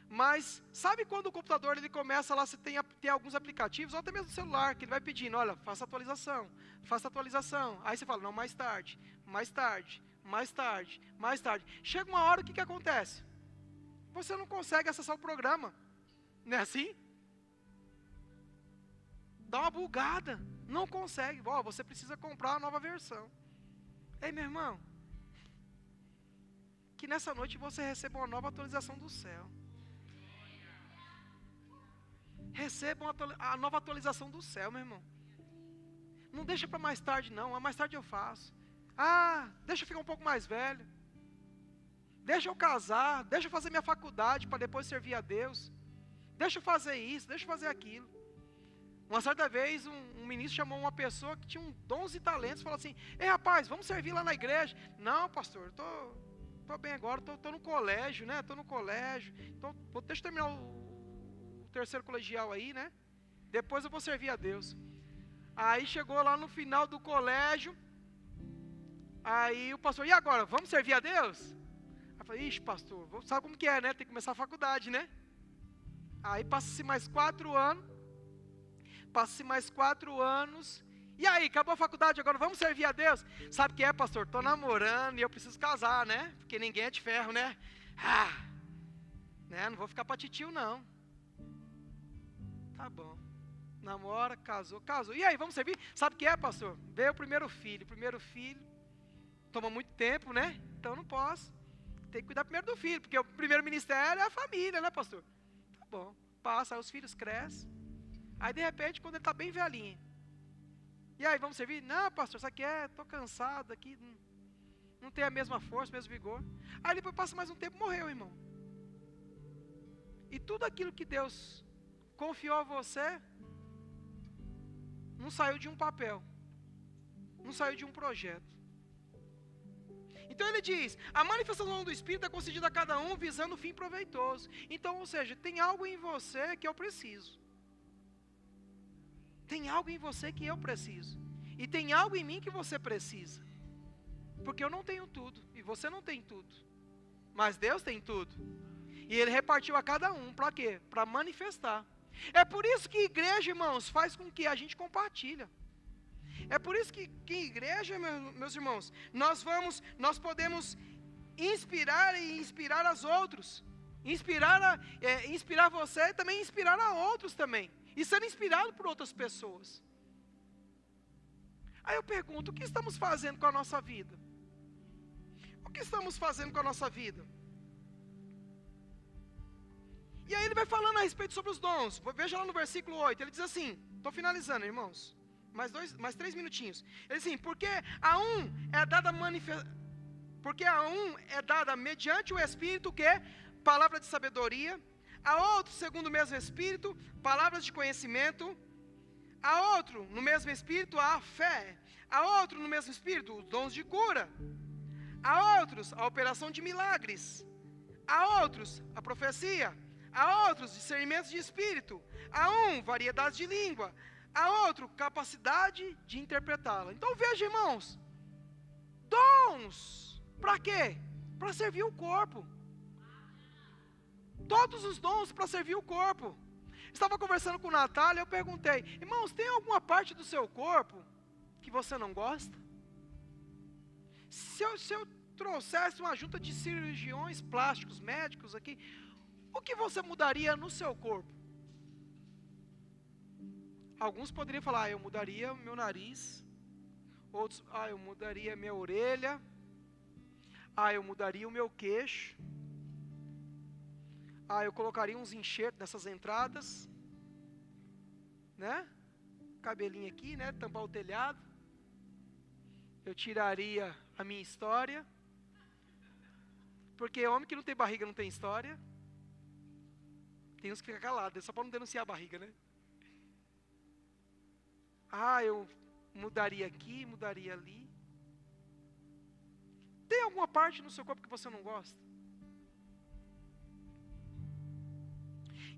Mas sabe quando o computador ele começa lá, você tem alguns aplicativos, ou até mesmo o celular, que ele vai pedindo, olha, faça atualização. Aí você fala, não, mais tarde. Chega uma hora, o que acontece? Você não consegue acessar o programa. Não é assim? Dá uma bugada. Não consegue. Você precisa comprar a nova versão. Ei, meu irmão. Que nessa noite você receba uma nova atualização do céu. Receba a nova atualização do céu, meu irmão. Não deixa para mais tarde não, mais tarde eu faço. Deixa eu ficar um pouco mais velho. Deixa eu casar, deixa eu fazer minha faculdade para depois servir a Deus. Deixa eu fazer isso, deixa eu fazer aquilo. Uma certa vez um ministro chamou uma pessoa que tinha dons e talentos e falou assim, ei rapaz, vamos servir lá na igreja. Não pastor, estou bem agora, estou no colégio, né? Estou no colégio. Então, deixa eu terminar o terceiro colegial aí, né? Depois eu vou servir a Deus. Aí chegou lá no final do colégio. Aí o pastor, e agora? Vamos servir a Deus? Aí eu falei, ixi pastor, sabe como que é, né? Tem que começar a faculdade, né? Aí passa-se mais 4 anos. E aí, acabou a faculdade, agora vamos servir a Deus? Sabe o que é, pastor? Estou namorando e eu preciso casar, né? Porque ninguém é de ferro, né? Né? Não vou ficar para titio, não. Tá bom. Namora, casou. E aí, vamos servir? Sabe o que é, pastor? Veio o primeiro filho. Toma muito tempo, né? Então não posso. Tem que cuidar primeiro do filho, porque o primeiro ministério é a família, né, pastor? Tá bom. Passa, aí os filhos crescem. Aí, de repente, quando ele está bem velhinho. E aí, vamos servir? Não, pastor, sabe o que é? Estou cansado aqui. Não tem a mesma força, o mesmo vigor. Aí depois passa mais um tempo, morreu, irmão. E tudo aquilo que Deus confiou a você, não saiu de um papel. Não saiu de um projeto. Então ele diz, a manifestação do Espírito é concedida a cada um visando o fim proveitoso. Então, ou seja, tem algo em você que eu preciso. Tem algo em você que eu preciso. E tem algo em mim que você precisa. Porque eu não tenho tudo. E você não tem tudo. Mas Deus tem tudo. E Ele repartiu a cada um. Para quê? Para manifestar. É por isso que igreja, irmãos, faz com que a gente compartilha. É por isso que igreja, meus irmãos, nós podemos inspirar e inspirar as outros. Inspirar você e também inspirar a outros também. E ser inspirado por outras pessoas. Aí eu pergunto, o que estamos fazendo com a nossa vida? O que estamos fazendo com a nossa vida? E aí ele vai falando a respeito sobre os dons. Veja lá no versículo 8, ele diz assim, estou finalizando, irmãos. Mais 3 minutinhos. Ele diz assim, porque a um é dada mediante o Espírito que é palavra de sabedoria, a outro, segundo o mesmo Espírito, palavras de conhecimento, a outro, no mesmo Espírito, a fé, a outro, no mesmo Espírito, os dons de cura, a outros, a operação de milagres, a outros, a profecia, a outros, discernimentos de Espírito, a um, variedade de língua, a outro, capacidade de interpretá-la. Então veja, irmãos, dons, para quê? Para servir o corpo. Todos os dons para servir o corpo. Estava conversando com Natália, eu perguntei, irmãos, tem alguma parte do seu corpo que você não gosta? Se eu trouxesse uma junta de cirurgiões plásticos, médicos aqui, o que você mudaria no seu corpo? Alguns poderiam falar, eu mudaria o meu nariz. Outros, eu mudaria a minha orelha. Eu mudaria o meu queixo. Eu colocaria uns enxertos nessas entradas, né? Cabelinho aqui, né? Tampar o telhado. Eu tiraria a minha história. Porque homem que não tem barriga não tem história. Tem uns que ficam calados, só para não denunciar a barriga, né? Eu mudaria aqui, mudaria ali. Tem alguma parte no seu corpo que você não gosta?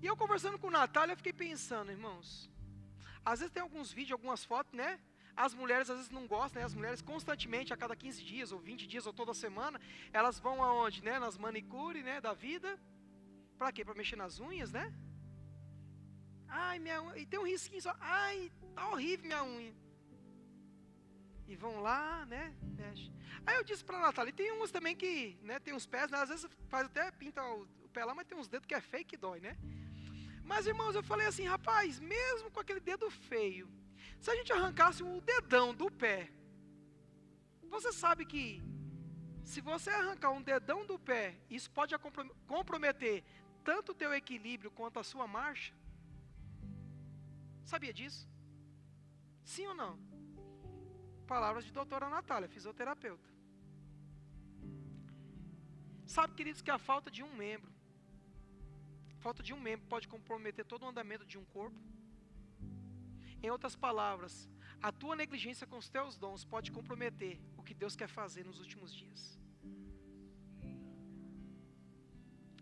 E eu conversando com a Natália, eu fiquei pensando, irmãos, às vezes tem alguns vídeos, algumas fotos, né? As mulheres às vezes não gostam, né? As mulheres constantemente, a cada 15 dias, ou 20 dias, ou toda semana, elas vão aonde, né? Nas manicure, né? Da vida. Para quê? Para mexer nas unhas, né? Minha unha, e tem um risquinho só, tá horrível minha unha. E vão lá, né? Mexe. Aí eu disse para a Natália, e tem umas também que, né? Tem uns pés, né? Às vezes faz até, pinta o pé lá, mas tem uns dedos que é feio que dói, né? Mas, irmãos, eu falei assim, rapaz, mesmo com aquele dedo feio, se a gente arrancasse o dedão do pé, você sabe que, se você arrancar um dedão do pé, isso pode comprometer tanto o teu equilíbrio quanto a sua marcha? Sabia disso? Sim ou não? Palavras de doutora Natália, fisioterapeuta. Sabe, queridos, que a falta de um membro pode comprometer todo o andamento de um corpo? Em outras palavras, a tua negligência com os teus dons pode comprometer o que Deus quer fazer nos últimos dias.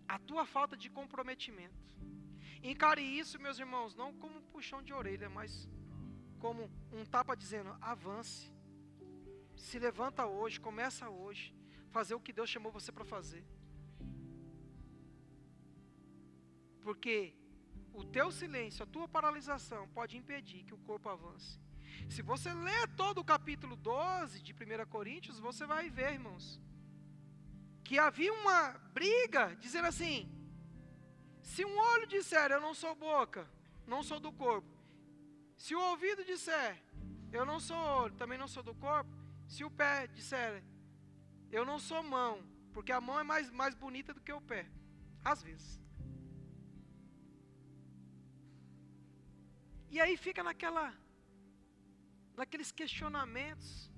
A tua falta de comprometimento. Encare isso, meus irmãos, não como um puxão de orelha, mas como um tapa dizendo, avance. Se levanta hoje, começa hoje, fazer o que Deus chamou você para fazer. Porque o teu silêncio, a tua paralisação pode impedir que o corpo avance. Se você ler todo o capítulo 12 de 1 Coríntios, você vai ver, irmãos, que havia uma briga, dizendo assim, se um olho disser, eu não sou boca, não sou do corpo, se o ouvido disser, eu não sou olho, também não sou do corpo, se o pé disser, eu não sou mão, porque a mão é mais bonita do que o pé, às vezes. E aí fica naqueles questionamentos,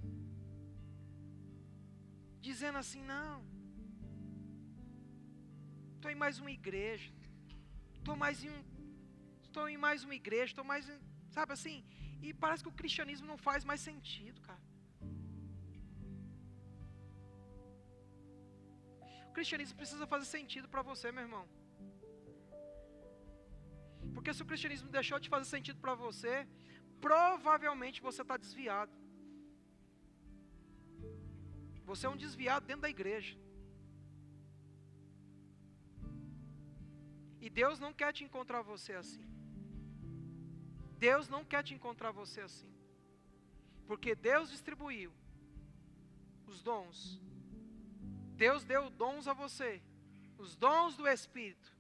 dizendo assim, não, estou em mais uma igreja, estou em mais uma igreja, sabe assim, e parece que o cristianismo não faz mais sentido, cara. O cristianismo precisa fazer sentido para você, meu irmão. Porque se o cristianismo deixou de fazer sentido para você, provavelmente você está desviado. Você é um desviado dentro da igreja. E Deus não quer te encontrar você assim. Deus não quer te encontrar você assim. Porque Deus distribuiu os dons. Deus deu dons a você. Os dons do Espírito.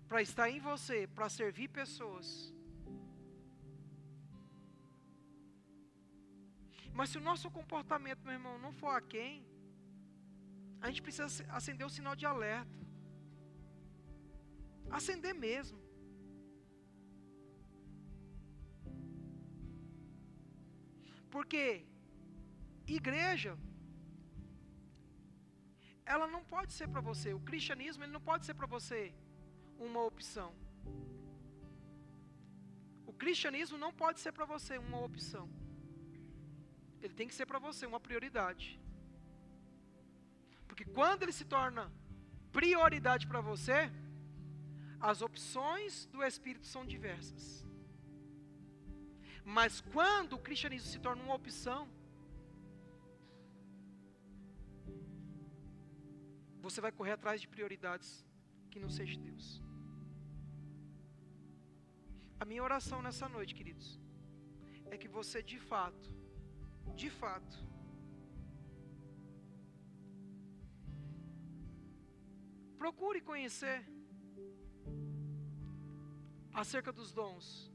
Para estar em você, para servir pessoas. Mas se o nosso comportamento, meu irmão, não for aquém, a gente precisa acender o sinal de alerta. Acender mesmo. Porque igreja, ela não pode ser para você, o cristianismo ele não pode ser para você uma opção. O cristianismo não pode ser para você uma opção. Ele tem que ser para você uma prioridade. Porque quando ele se torna prioridade para você, as opções do Espírito são diversas. Mas quando o cristianismo se torna uma opção, você vai correr atrás de prioridades que não seja Deus. A minha oração nessa noite, queridos, é que você de fato, procure conhecer acerca dos dons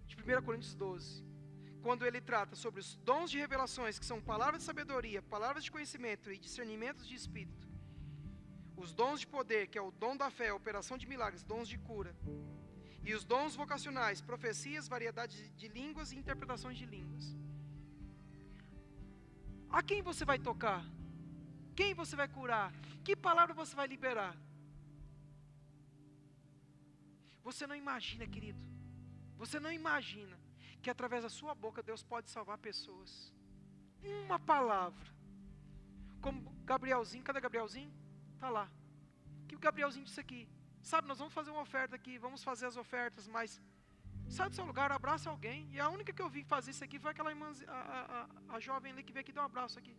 de 1 Coríntios 12, quando ele trata sobre os dons de revelações, que são palavras de sabedoria, palavras de conhecimento e discernimentos de espírito, os dons de poder, que é o dom da fé, a operação de milagres, dons de cura, e os dons vocacionais, profecias, variedade de línguas e interpretações de línguas. A quem você vai tocar? Quem você vai curar? Que palavra você vai liberar? Você não imagina, querido, você não imagina que através da sua boca Deus pode salvar pessoas. Uma palavra. Como Gabrielzinho, cadê Gabrielzinho? Está lá. Que o Gabrielzinho disse aqui, sabe, nós vamos fazer uma oferta aqui, vamos fazer as ofertas, mas sai do seu lugar, abraça alguém. E a única que eu vi fazer isso aqui foi aquela irmã, a jovem ali que veio aqui dar um abraço aqui.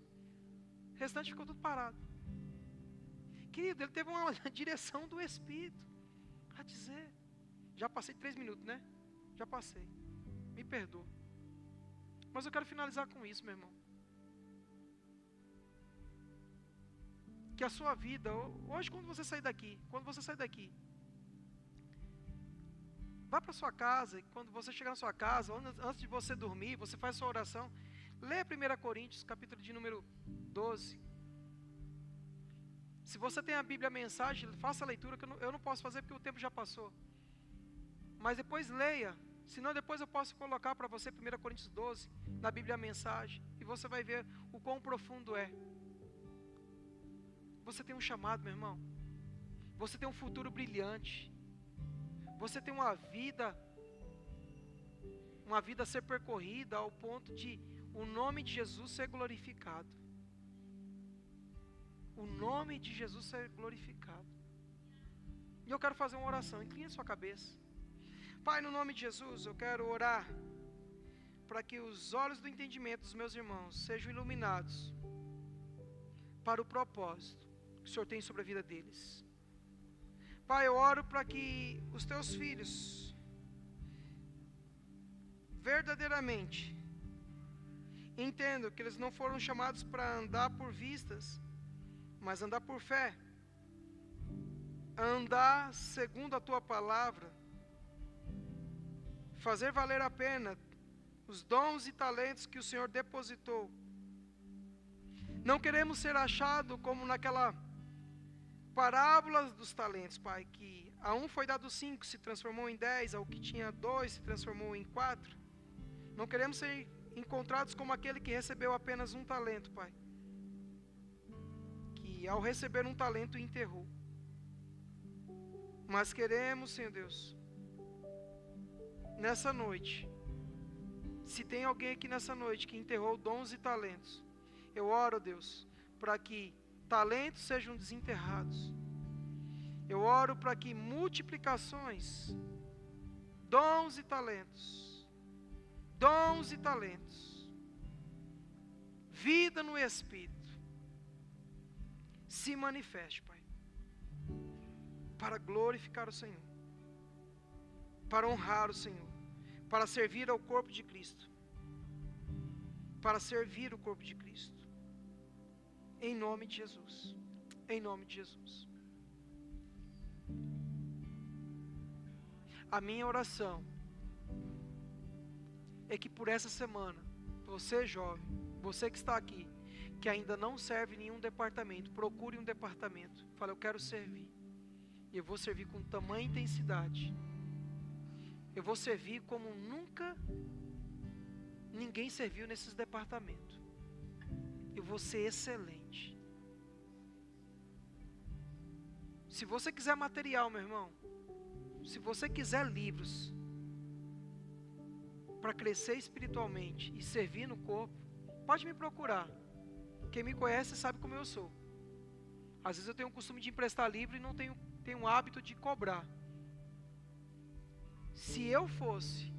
O restante ficou tudo parado. Querido, ele teve uma direção do Espírito a dizer. Já passei 3 minutos, né? Já passei. Me perdoa. Mas eu quero finalizar com isso, meu irmão. Que a sua vida, hoje quando você sair daqui, vá para sua casa, e quando você chegar na sua casa, antes de você dormir, você faz sua oração, lê 1 Coríntios, capítulo de número 12. Se você tem a Bíblia Mensagem, faça a leitura, que eu não posso fazer porque o tempo já passou. Mas depois leia, senão depois eu posso colocar para você 1 Coríntios 12, na Bíblia Mensagem, e você vai ver o quão profundo é. Você tem um chamado, meu irmão. Você tem um futuro brilhante. Você tem uma vida a ser percorrida ao ponto de o nome de Jesus ser glorificado. O nome de Jesus ser glorificado. E eu quero fazer uma oração. Incline a sua cabeça. Pai, no nome de Jesus, eu quero orar para que os olhos do entendimento dos meus irmãos sejam iluminados para o propósito que o Senhor tem sobre a vida deles. Pai, eu oro para que os teus filhos verdadeiramente entendam que eles não foram chamados para andar por vistas, mas andar por fé, andar segundo a tua palavra, fazer valer a pena os dons e talentos que o Senhor depositou. Não queremos ser achados como naquela parábola dos talentos, Pai, que a um foi dado 5, se transformou em 10, ao que tinha 2 se transformou em 4. Não queremos ser encontrados como aquele que recebeu apenas um talento, Pai, que ao receber um talento enterrou. Mas queremos, Senhor Deus, nessa noite, se tem alguém aqui nessa noite que enterrou dons e talentos, eu oro, Deus, para que talentos sejam desenterrados. Eu oro para que multiplicações, dons e talentos, vida no Espírito, se manifeste, Pai, para glorificar o Senhor, para honrar o Senhor, para servir ao corpo de Cristo, para servir o corpo de Cristo, em nome de Jesus, em nome de Jesus. A minha oração é que por essa semana, você jovem, você que está aqui, que ainda não serve em nenhum departamento, procure um departamento, fale, eu quero servir, e eu vou servir com tamanha intensidade, eu vou servir como nunca ninguém serviu nesses departamentos, eu vou ser excelente. Se você quiser material, meu irmão, se você quiser livros para crescer espiritualmente e servir no corpo, pode me procurar. Quem me conhece sabe como eu sou. Às vezes eu tenho o costume de emprestar livro e não tenho o hábito de cobrar. Se eu fosse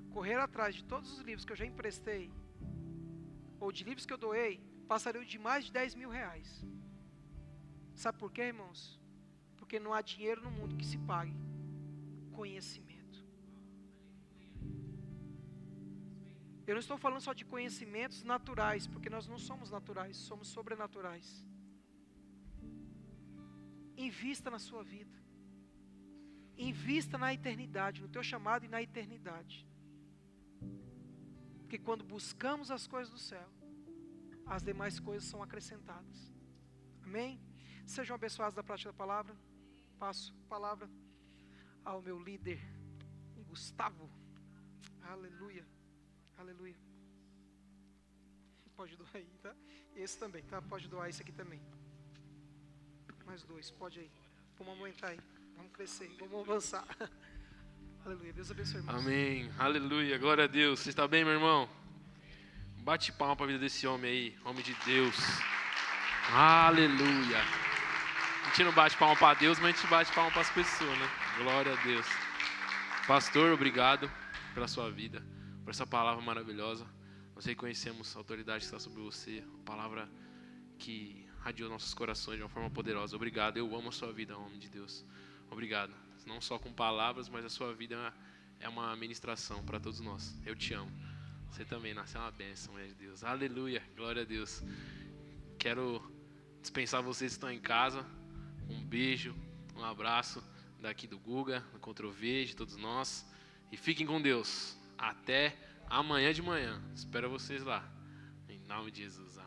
correr atrás de todos os livros que eu já emprestei, ou de livros que eu doei, passaria de mais de 10 mil reais. Sabe por quê, irmãos? Porque não há dinheiro no mundo que se pague conhecimento. Eu não estou falando só de conhecimentos naturais, porque nós não somos naturais, somos sobrenaturais. Invista na sua vida. Invista na eternidade, no teu chamado e na eternidade. Porque quando buscamos as coisas do céu, as demais coisas são acrescentadas. Amém? Sejam abençoados da prática da palavra. Passo a palavra ao meu líder, Gustavo. Aleluia. Aleluia. Pode doar aí, tá? Esse também, tá? Pode doar esse aqui também. Mais 2, pode aí. Vamos aumentar aí. Vamos crescer, vamos avançar. Aleluia. Deus abençoe, irmãos. Amém. Aleluia. Glória a Deus. Você está bem, meu irmão? Bate palma para a vida desse homem aí. Homem de Deus. Aleluia. A gente não bate palma para Deus, mas a gente bate palma para as pessoas, né? Glória a Deus. Pastor, obrigado pela sua vida, por essa palavra maravilhosa. Nós reconhecemos a autoridade que está sobre você, a palavra que radiou nossos corações de uma forma poderosa. Obrigado, eu amo a sua vida, homem de Deus. Obrigado, não só com palavras, mas a sua vida é uma ministração para todos nós. Eu te amo. Você também nasceu uma bênção, mulher de Deus. Aleluia, glória a Deus. Quero dispensar vocês que estão em casa. Um beijo, um abraço daqui do Guga, do Controvê, de todos nós. E fiquem com Deus. Até amanhã de manhã. Espero vocês lá. Em nome de Jesus. Amém.